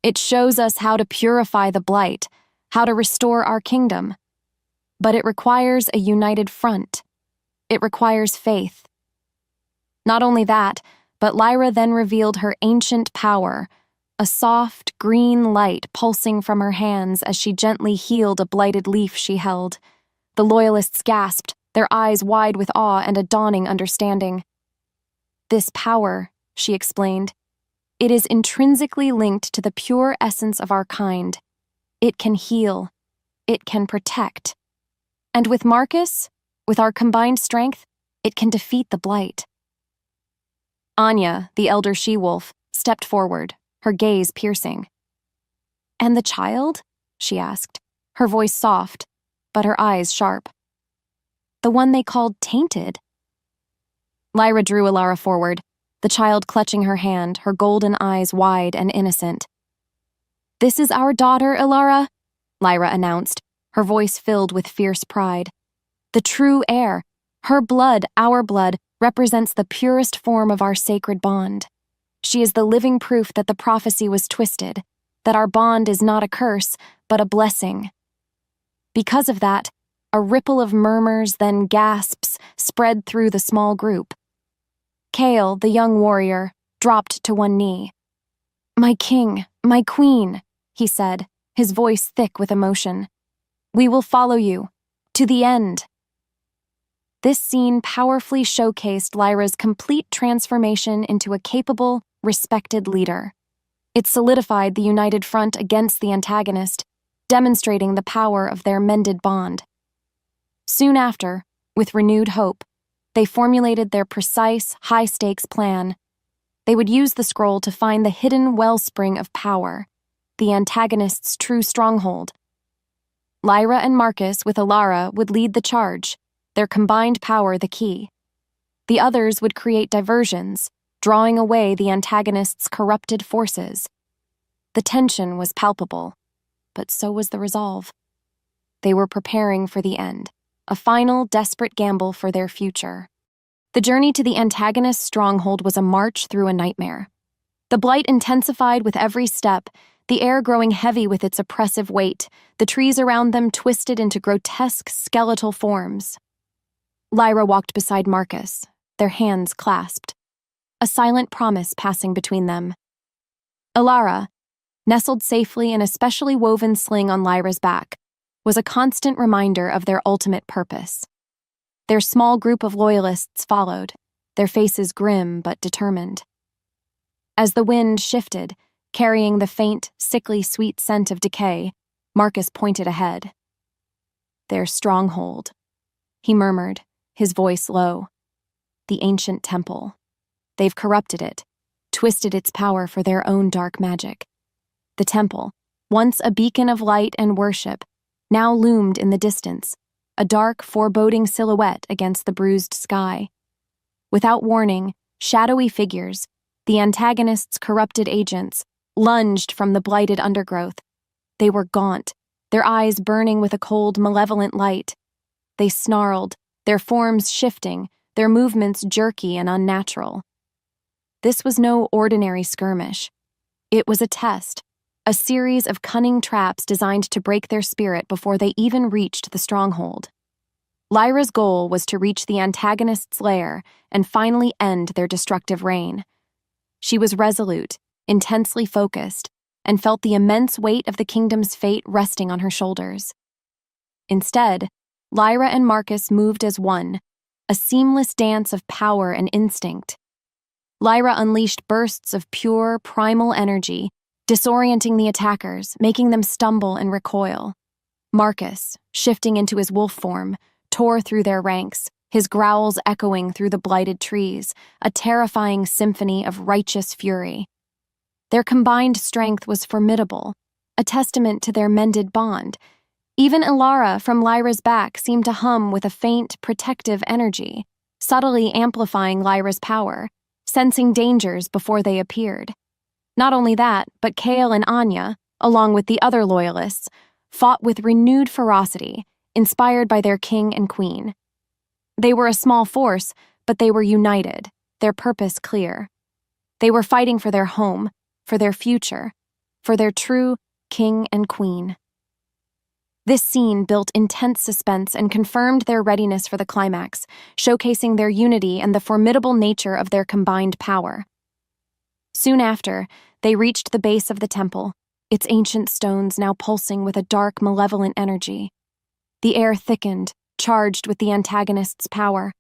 Speaker 1: It shows us how to purify the blight, how to restore our kingdom. But it requires a united front. It requires faith." Not only that, but Lyra then revealed her ancient power, a soft, green light pulsing from her hands as she gently healed a blighted leaf she held. The loyalists gasped, their eyes wide with awe and a dawning understanding. "This power," she explained, "it is intrinsically linked to the pure essence of our kind. It can heal. It can protect. And with Marcus, with our combined strength, it can defeat the blight." Anya, the elder she-wolf, stepped forward, her gaze piercing. "And the child?" she asked, her voice soft, but her eyes sharp. "The one they called tainted?" Lyra drew Alara forward, the child clutching her hand, her golden eyes wide and innocent. "This is our daughter, Alara," Lyra announced, her voice filled with fierce pride. "The true heir. Her blood, our blood, represents the purest form of our sacred bond. She is the living proof that the prophecy was twisted, that our bond is not a curse, but a blessing." Because of that, a ripple of murmurs, then gasps, spread through the small group. Kale, the young warrior, dropped to one knee. "My king, my queen," he said, his voice thick with emotion. "We will follow you, to the end." This scene powerfully showcased Lyra's complete transformation into a capable, respected leader. It solidified the united front against the antagonist, demonstrating the power of their mended bond. Soon after, with renewed hope, they formulated their precise, high-stakes plan. They would use the scroll to find the hidden wellspring of power, the antagonist's true stronghold. Lyra and Marcus, with Alara, would lead the charge, their combined power the key. The others would create diversions, drawing away the antagonist's corrupted forces. The tension was palpable, but so was the resolve. They were preparing for the end, a final, desperate gamble for their future. The journey to the antagonist's stronghold was a march through a nightmare. The blight intensified with every step, the air growing heavy with its oppressive weight, the trees around them twisted into grotesque skeletal forms. Lyra walked beside Marcus, their hands clasped, a silent promise passing between them. Alara, nestled safely in a specially woven sling on Lyra's back, was a constant reminder of their ultimate purpose. Their small group of loyalists followed, their faces grim but determined. As the wind shifted, carrying the faint, sickly sweet scent of decay, Marcus pointed ahead. "Their stronghold," he murmured, his voice low. "The ancient temple. They've corrupted it, twisted its power for their own dark magic. The temple, once a beacon of light and worship, now loomed in the distance, a dark, foreboding silhouette against the bruised sky. Without warning, shadowy figures, the antagonist's corrupted agents, lunged from the blighted undergrowth. They were gaunt, their eyes burning with a cold, malevolent light. They snarled, their forms shifting, their movements jerky and unnatural. This was no ordinary skirmish. It was a test, a series of cunning traps designed to break their spirit before they even reached the stronghold. Lyra's goal was to reach the antagonist's lair and finally end their destructive reign. She was resolute, intensely focused, and felt the immense weight of the kingdom's fate resting on her shoulders. Instead, Lyra and Marcus moved as one, a seamless dance of power and instinct. Lyra unleashed bursts of pure, primal energy, disorienting the attackers, making them stumble and recoil. Marcus, shifting into his wolf form, tore through their ranks, his growls echoing through the blighted trees, a terrifying symphony of righteous fury. Their combined strength was formidable, a testament to their mended bond. Even Ilara from Lyra's back seemed to hum with a faint, protective energy, subtly amplifying Lyra's power, sensing dangers before they appeared. Not only that, but Kale and Anya, along with the other loyalists, fought with renewed ferocity, inspired by their king and queen. They were a small force, but they were united, their purpose clear. They were fighting for their home, for their future, for their true king and queen. This scene built intense suspense and confirmed their readiness for the climax, showcasing their unity and the formidable nature of their combined power. Soon after, they reached the base of the temple, its ancient stones now pulsing with a dark, malevolent energy. The air thickened, charged with the antagonist's power.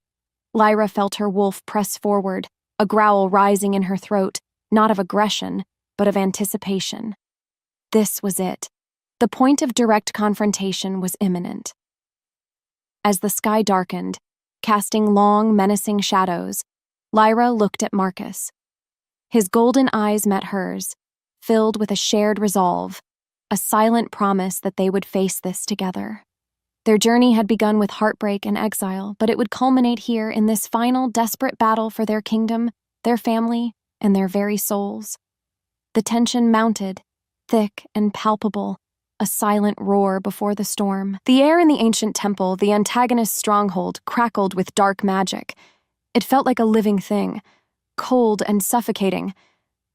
Speaker 1: Lyra felt her wolf press forward, a growl rising in her throat, not of aggression, but of anticipation. This was it. The point of direct confrontation was imminent. As the sky darkened, casting long, menacing shadows, Lyra looked at Marcus. His golden eyes met hers, filled with a shared resolve, a silent promise that they would face this together. Their journey had begun with heartbreak and exile, but it would culminate here in this final, desperate battle for their kingdom, their family, and their very souls. The tension mounted, thick and palpable, a silent roar before the storm. The air in the ancient temple, the antagonist's stronghold, crackled with dark magic. It felt like a living thing, cold and suffocating,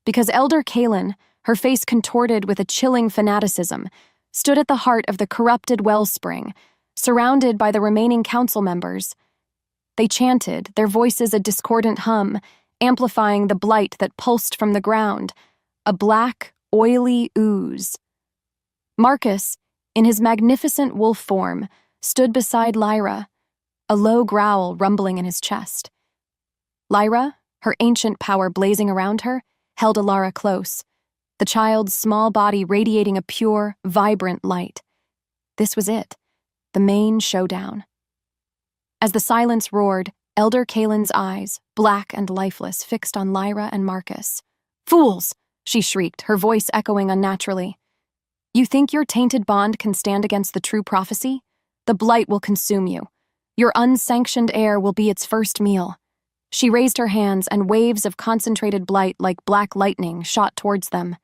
Speaker 1: because Elder Kaelin, her face contorted with a chilling fanaticism, stood at the heart of the corrupted wellspring, surrounded by the remaining council members. They chanted, their voices a discordant hum, amplifying the blight that pulsed from the ground, a black, oily ooze. Marcus, in his magnificent wolf form, stood beside Lyra, a low growl rumbling in his chest. Lyra, her ancient power blazing around her, held Ilara close, the child's small body radiating a pure, vibrant light. This was it, the main showdown. As the silence roared, Elder Kaelin's eyes, black and lifeless, fixed on Lyra and Marcus. "Fools!" she shrieked, her voice echoing unnaturally. "You think your tainted bond can stand against the true prophecy? The blight will consume you. Your unsanctioned heir will be its first meal." She raised her hands, and waves of concentrated blight like black lightning shot towards them.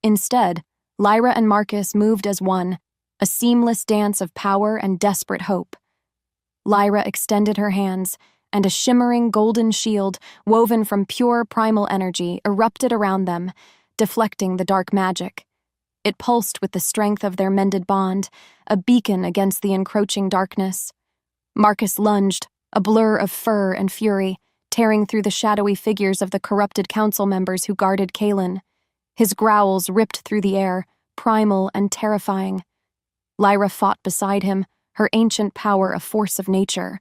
Speaker 1: Instead, Lyra and Marcus moved as one, a seamless dance of power and desperate hope. Lyra extended her hands, and a shimmering golden shield, woven from pure primal energy, erupted around them, deflecting the dark magic. It pulsed with the strength of their mended bond, a beacon against the encroaching darkness. Marcus lunged, a blur of fur and fury, tearing through the shadowy figures of the corrupted council members who guarded Kaelin. His growls ripped through the air, primal and terrifying. Lyra fought beside him, her ancient power a force of nature.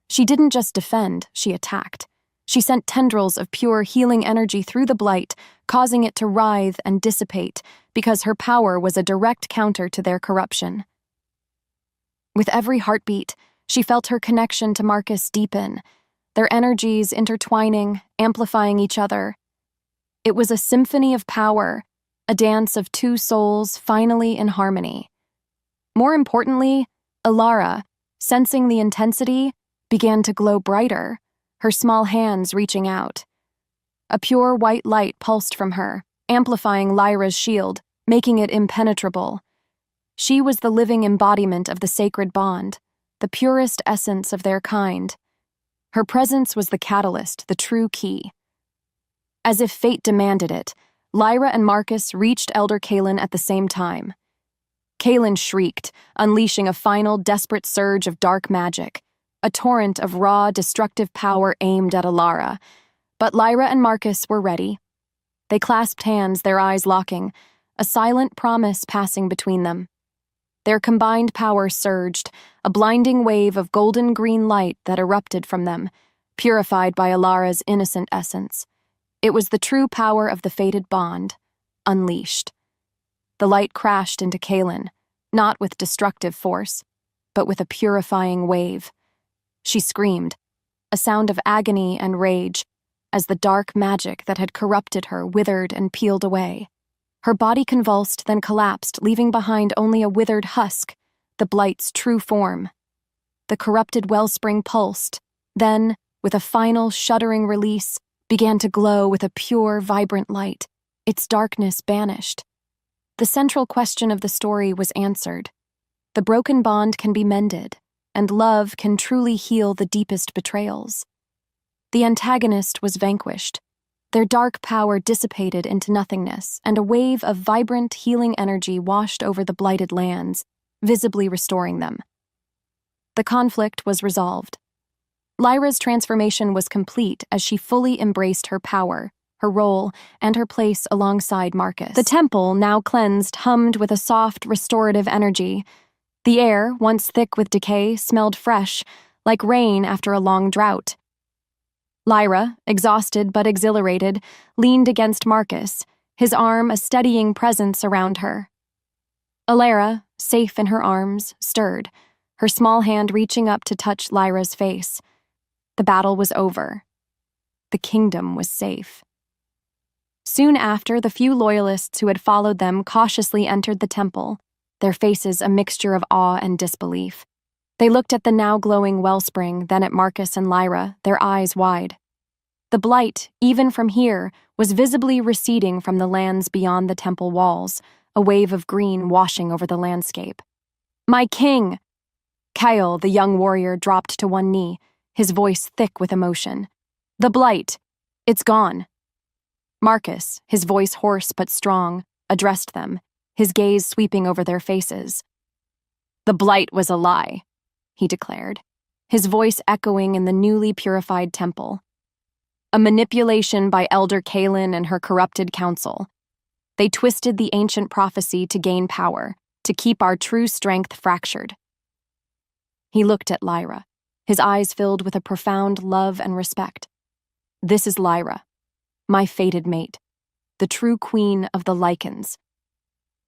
Speaker 1: She didn't just defend, she attacked. She sent tendrils of pure healing energy through the blight, causing it to writhe and dissipate, because her power was a direct counter to their corruption. With every heartbeat, she felt her connection to Marcus deepen, their energies intertwining, amplifying each other. It was a symphony of power, a dance of two souls finally in harmony. More importantly, Ilara, sensing the intensity, began to glow brighter, her small hands reaching out. A pure white light pulsed from her, amplifying Lyra's shield, making it impenetrable. She was the living embodiment of the sacred bond, the purest essence of their kind. Her presence was the catalyst, the true key. As if fate demanded it, Lyra and Marcus reached Elder Kaelin at the same time. Kaelin shrieked, unleashing a final, desperate surge of dark magic. a torrent of raw, destructive power aimed at Alara. But Lyra and Marcus were ready. They clasped hands, their eyes locking, a silent promise passing between them. Their combined power surged, a blinding wave of golden-green light that erupted from them, purified by Alara's innocent essence. It was the true power of the fated bond, unleashed. The light crashed into Kaelin, not with destructive force, but with a purifying wave. She screamed, a sound of agony and rage, as the dark magic that had corrupted her withered and peeled away. Her body convulsed, then collapsed, leaving behind only a withered husk, the blight's true form. The corrupted wellspring pulsed, then, with a final shuddering release, began to glow with a pure, vibrant light, its darkness banished. The central question of the story was answered. The broken bond can be mended, and love can truly heal the deepest betrayals. The antagonist was vanquished. Their dark power dissipated into nothingness, and a wave of vibrant, healing energy washed over the blighted lands, visibly restoring them. The conflict was resolved. Lyra's transformation was complete as she fully embraced her power, her role, and her place alongside Marcus. The temple, now cleansed, hummed with a soft, restorative energy. The air, once thick with decay, smelled fresh, like rain after a long drought. Lyra, exhausted but exhilarated, leaned against Marcus, his arm a steadying presence around her. Alara, safe in her arms, stirred, her small hand reaching up to touch Lyra's face. The battle was over. The kingdom was safe. Soon after, the few loyalists who had followed them cautiously entered the temple, their faces a mixture of awe and disbelief. They looked at the now glowing wellspring, then at Marcus and Lyra, their eyes wide. The blight, even from here, was visibly receding from the lands beyond the temple walls, a wave of green washing over the landscape. "My king!" Kyle, the young warrior, dropped to one knee, his voice thick with emotion. "The blight! It's gone!" Marcus, his voice hoarse but strong, addressed them, his gaze sweeping over their faces. "The blight was a lie," he declared, his voice echoing in the newly purified temple. "A manipulation by Elder Kaelin and her corrupted council. They twisted the ancient prophecy to gain power, to keep our true strength fractured." He looked at Lyra, his eyes filled with a profound love and respect. "This is Lyra, my fated mate, the true queen of the Lycans."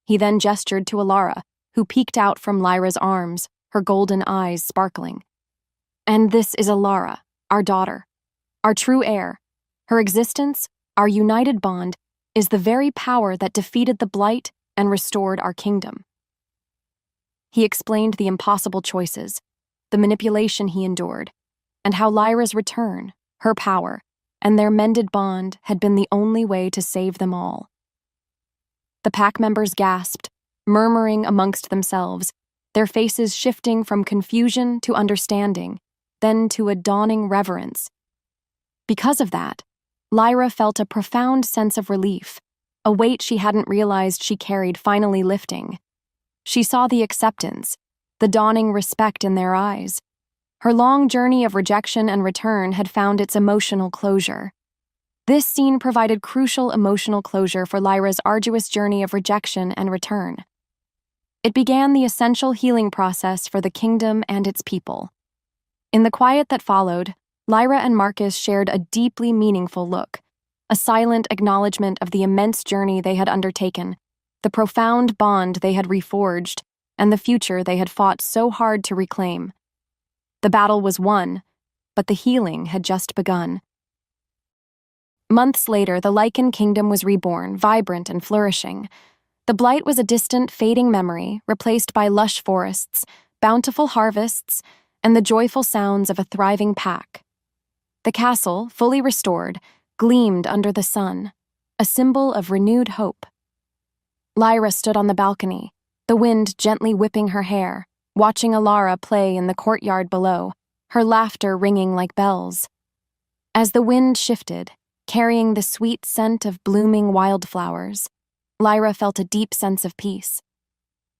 Speaker 1: He then gestured to Alara, who peeked out from Lyra's arms, her golden eyes sparkling. "And this is Alara, our daughter, our true heir. Her existence, our united bond, is the very power that defeated the blight and restored our kingdom." He explained the impossible choices, the manipulation he endured, and how Lyra's return, her power, and their mended bond had been the only way to save them all. The pack members gasped, murmuring amongst themselves, their faces shifting from confusion to understanding, then to a dawning reverence. Because of that, Lyra felt a profound sense of relief, a weight she hadn't realized she carried finally lifting. She saw the acceptance, the dawning respect in their eyes. Her long journey of rejection and return had found its emotional closure. This scene provided crucial emotional closure for Lyra's arduous journey of rejection and return. It began the essential healing process for the kingdom and its people. In the quiet that followed, Lyra and Marcus shared a deeply meaningful look, a silent acknowledgement of the immense journey they had undertaken, the profound bond they had reforged, and the future they had fought so hard to reclaim. The battle was won, but the healing had just begun. Months later, the Lycan kingdom was reborn, vibrant and flourishing. The blight was a distant, fading memory, replaced by lush forests, bountiful harvests, and the joyful sounds of a thriving pack. The castle, fully restored, gleamed under the sun, a symbol of renewed hope. Lyra stood on the balcony, the wind gently whipping her hair, watching Alara play in the courtyard below, her laughter ringing like bells. As the wind shifted, carrying the sweet scent of blooming wildflowers, Lyra felt a deep sense of peace.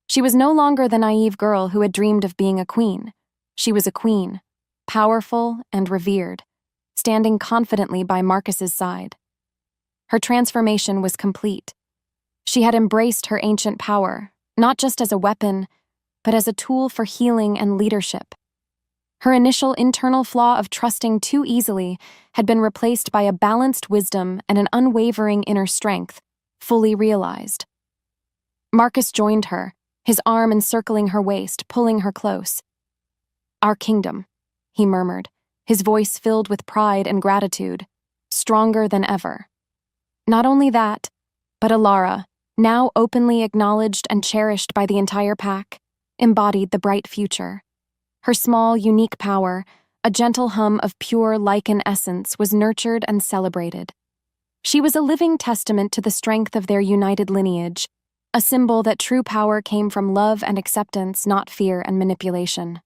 Speaker 1: She was no longer the naive girl who had dreamed of being a queen. She was a queen, powerful and revered, standing confidently by Marcus's side. Her transformation was complete. She had embraced her ancient power, not just as a weapon, but as a tool for healing and leadership. Her initial internal flaw of trusting too easily had been replaced by a balanced wisdom and an unwavering inner strength, fully realized. Marcus joined her, his arm encircling her waist, pulling her close. "Our kingdom," he murmured, his voice filled with pride and gratitude, stronger than ever. Not only that, but Alara, now openly acknowledged and cherished by the entire pack, embodied the bright future. Her small, unique power, a gentle hum of pure Lycan essence, was nurtured and celebrated. She was a living testament to the strength of their united lineage, a symbol that true power came from love and acceptance, not fear and manipulation.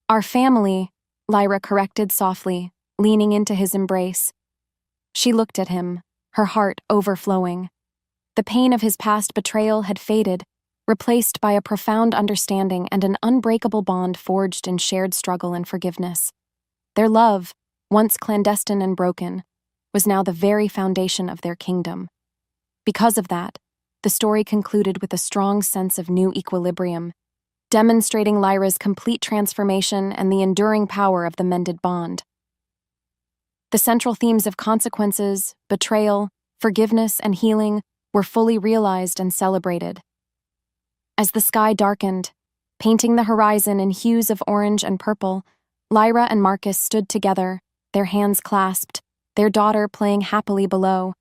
Speaker 1: "Our family," Lyra corrected softly, leaning into his embrace. She looked at him, her heart overflowing. The pain of his past betrayal had faded, replaced by a profound understanding and an unbreakable bond forged in shared struggle and forgiveness. Their love, once clandestine and broken, was now the very foundation of their kingdom. Because of that, the story concluded with a strong sense of new equilibrium, demonstrating Lyra's complete transformation and the enduring power of the mended bond. The central themes of consequences, betrayal, forgiveness, and healing were fully realized and celebrated. As the sky darkened, painting the horizon in hues of orange and purple, Lyra and Marcus stood together, their hands clasped, their daughter playing happily below.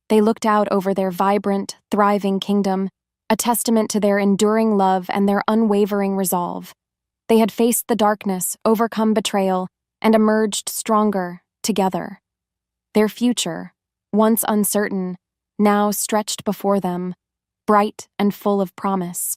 Speaker 1: They looked out over their vibrant, thriving kingdom, a testament to their enduring love and their unwavering resolve. They had faced the darkness, overcome betrayal, and emerged stronger, together. Their future, once uncertain, now stretched before them, bright and full of promise.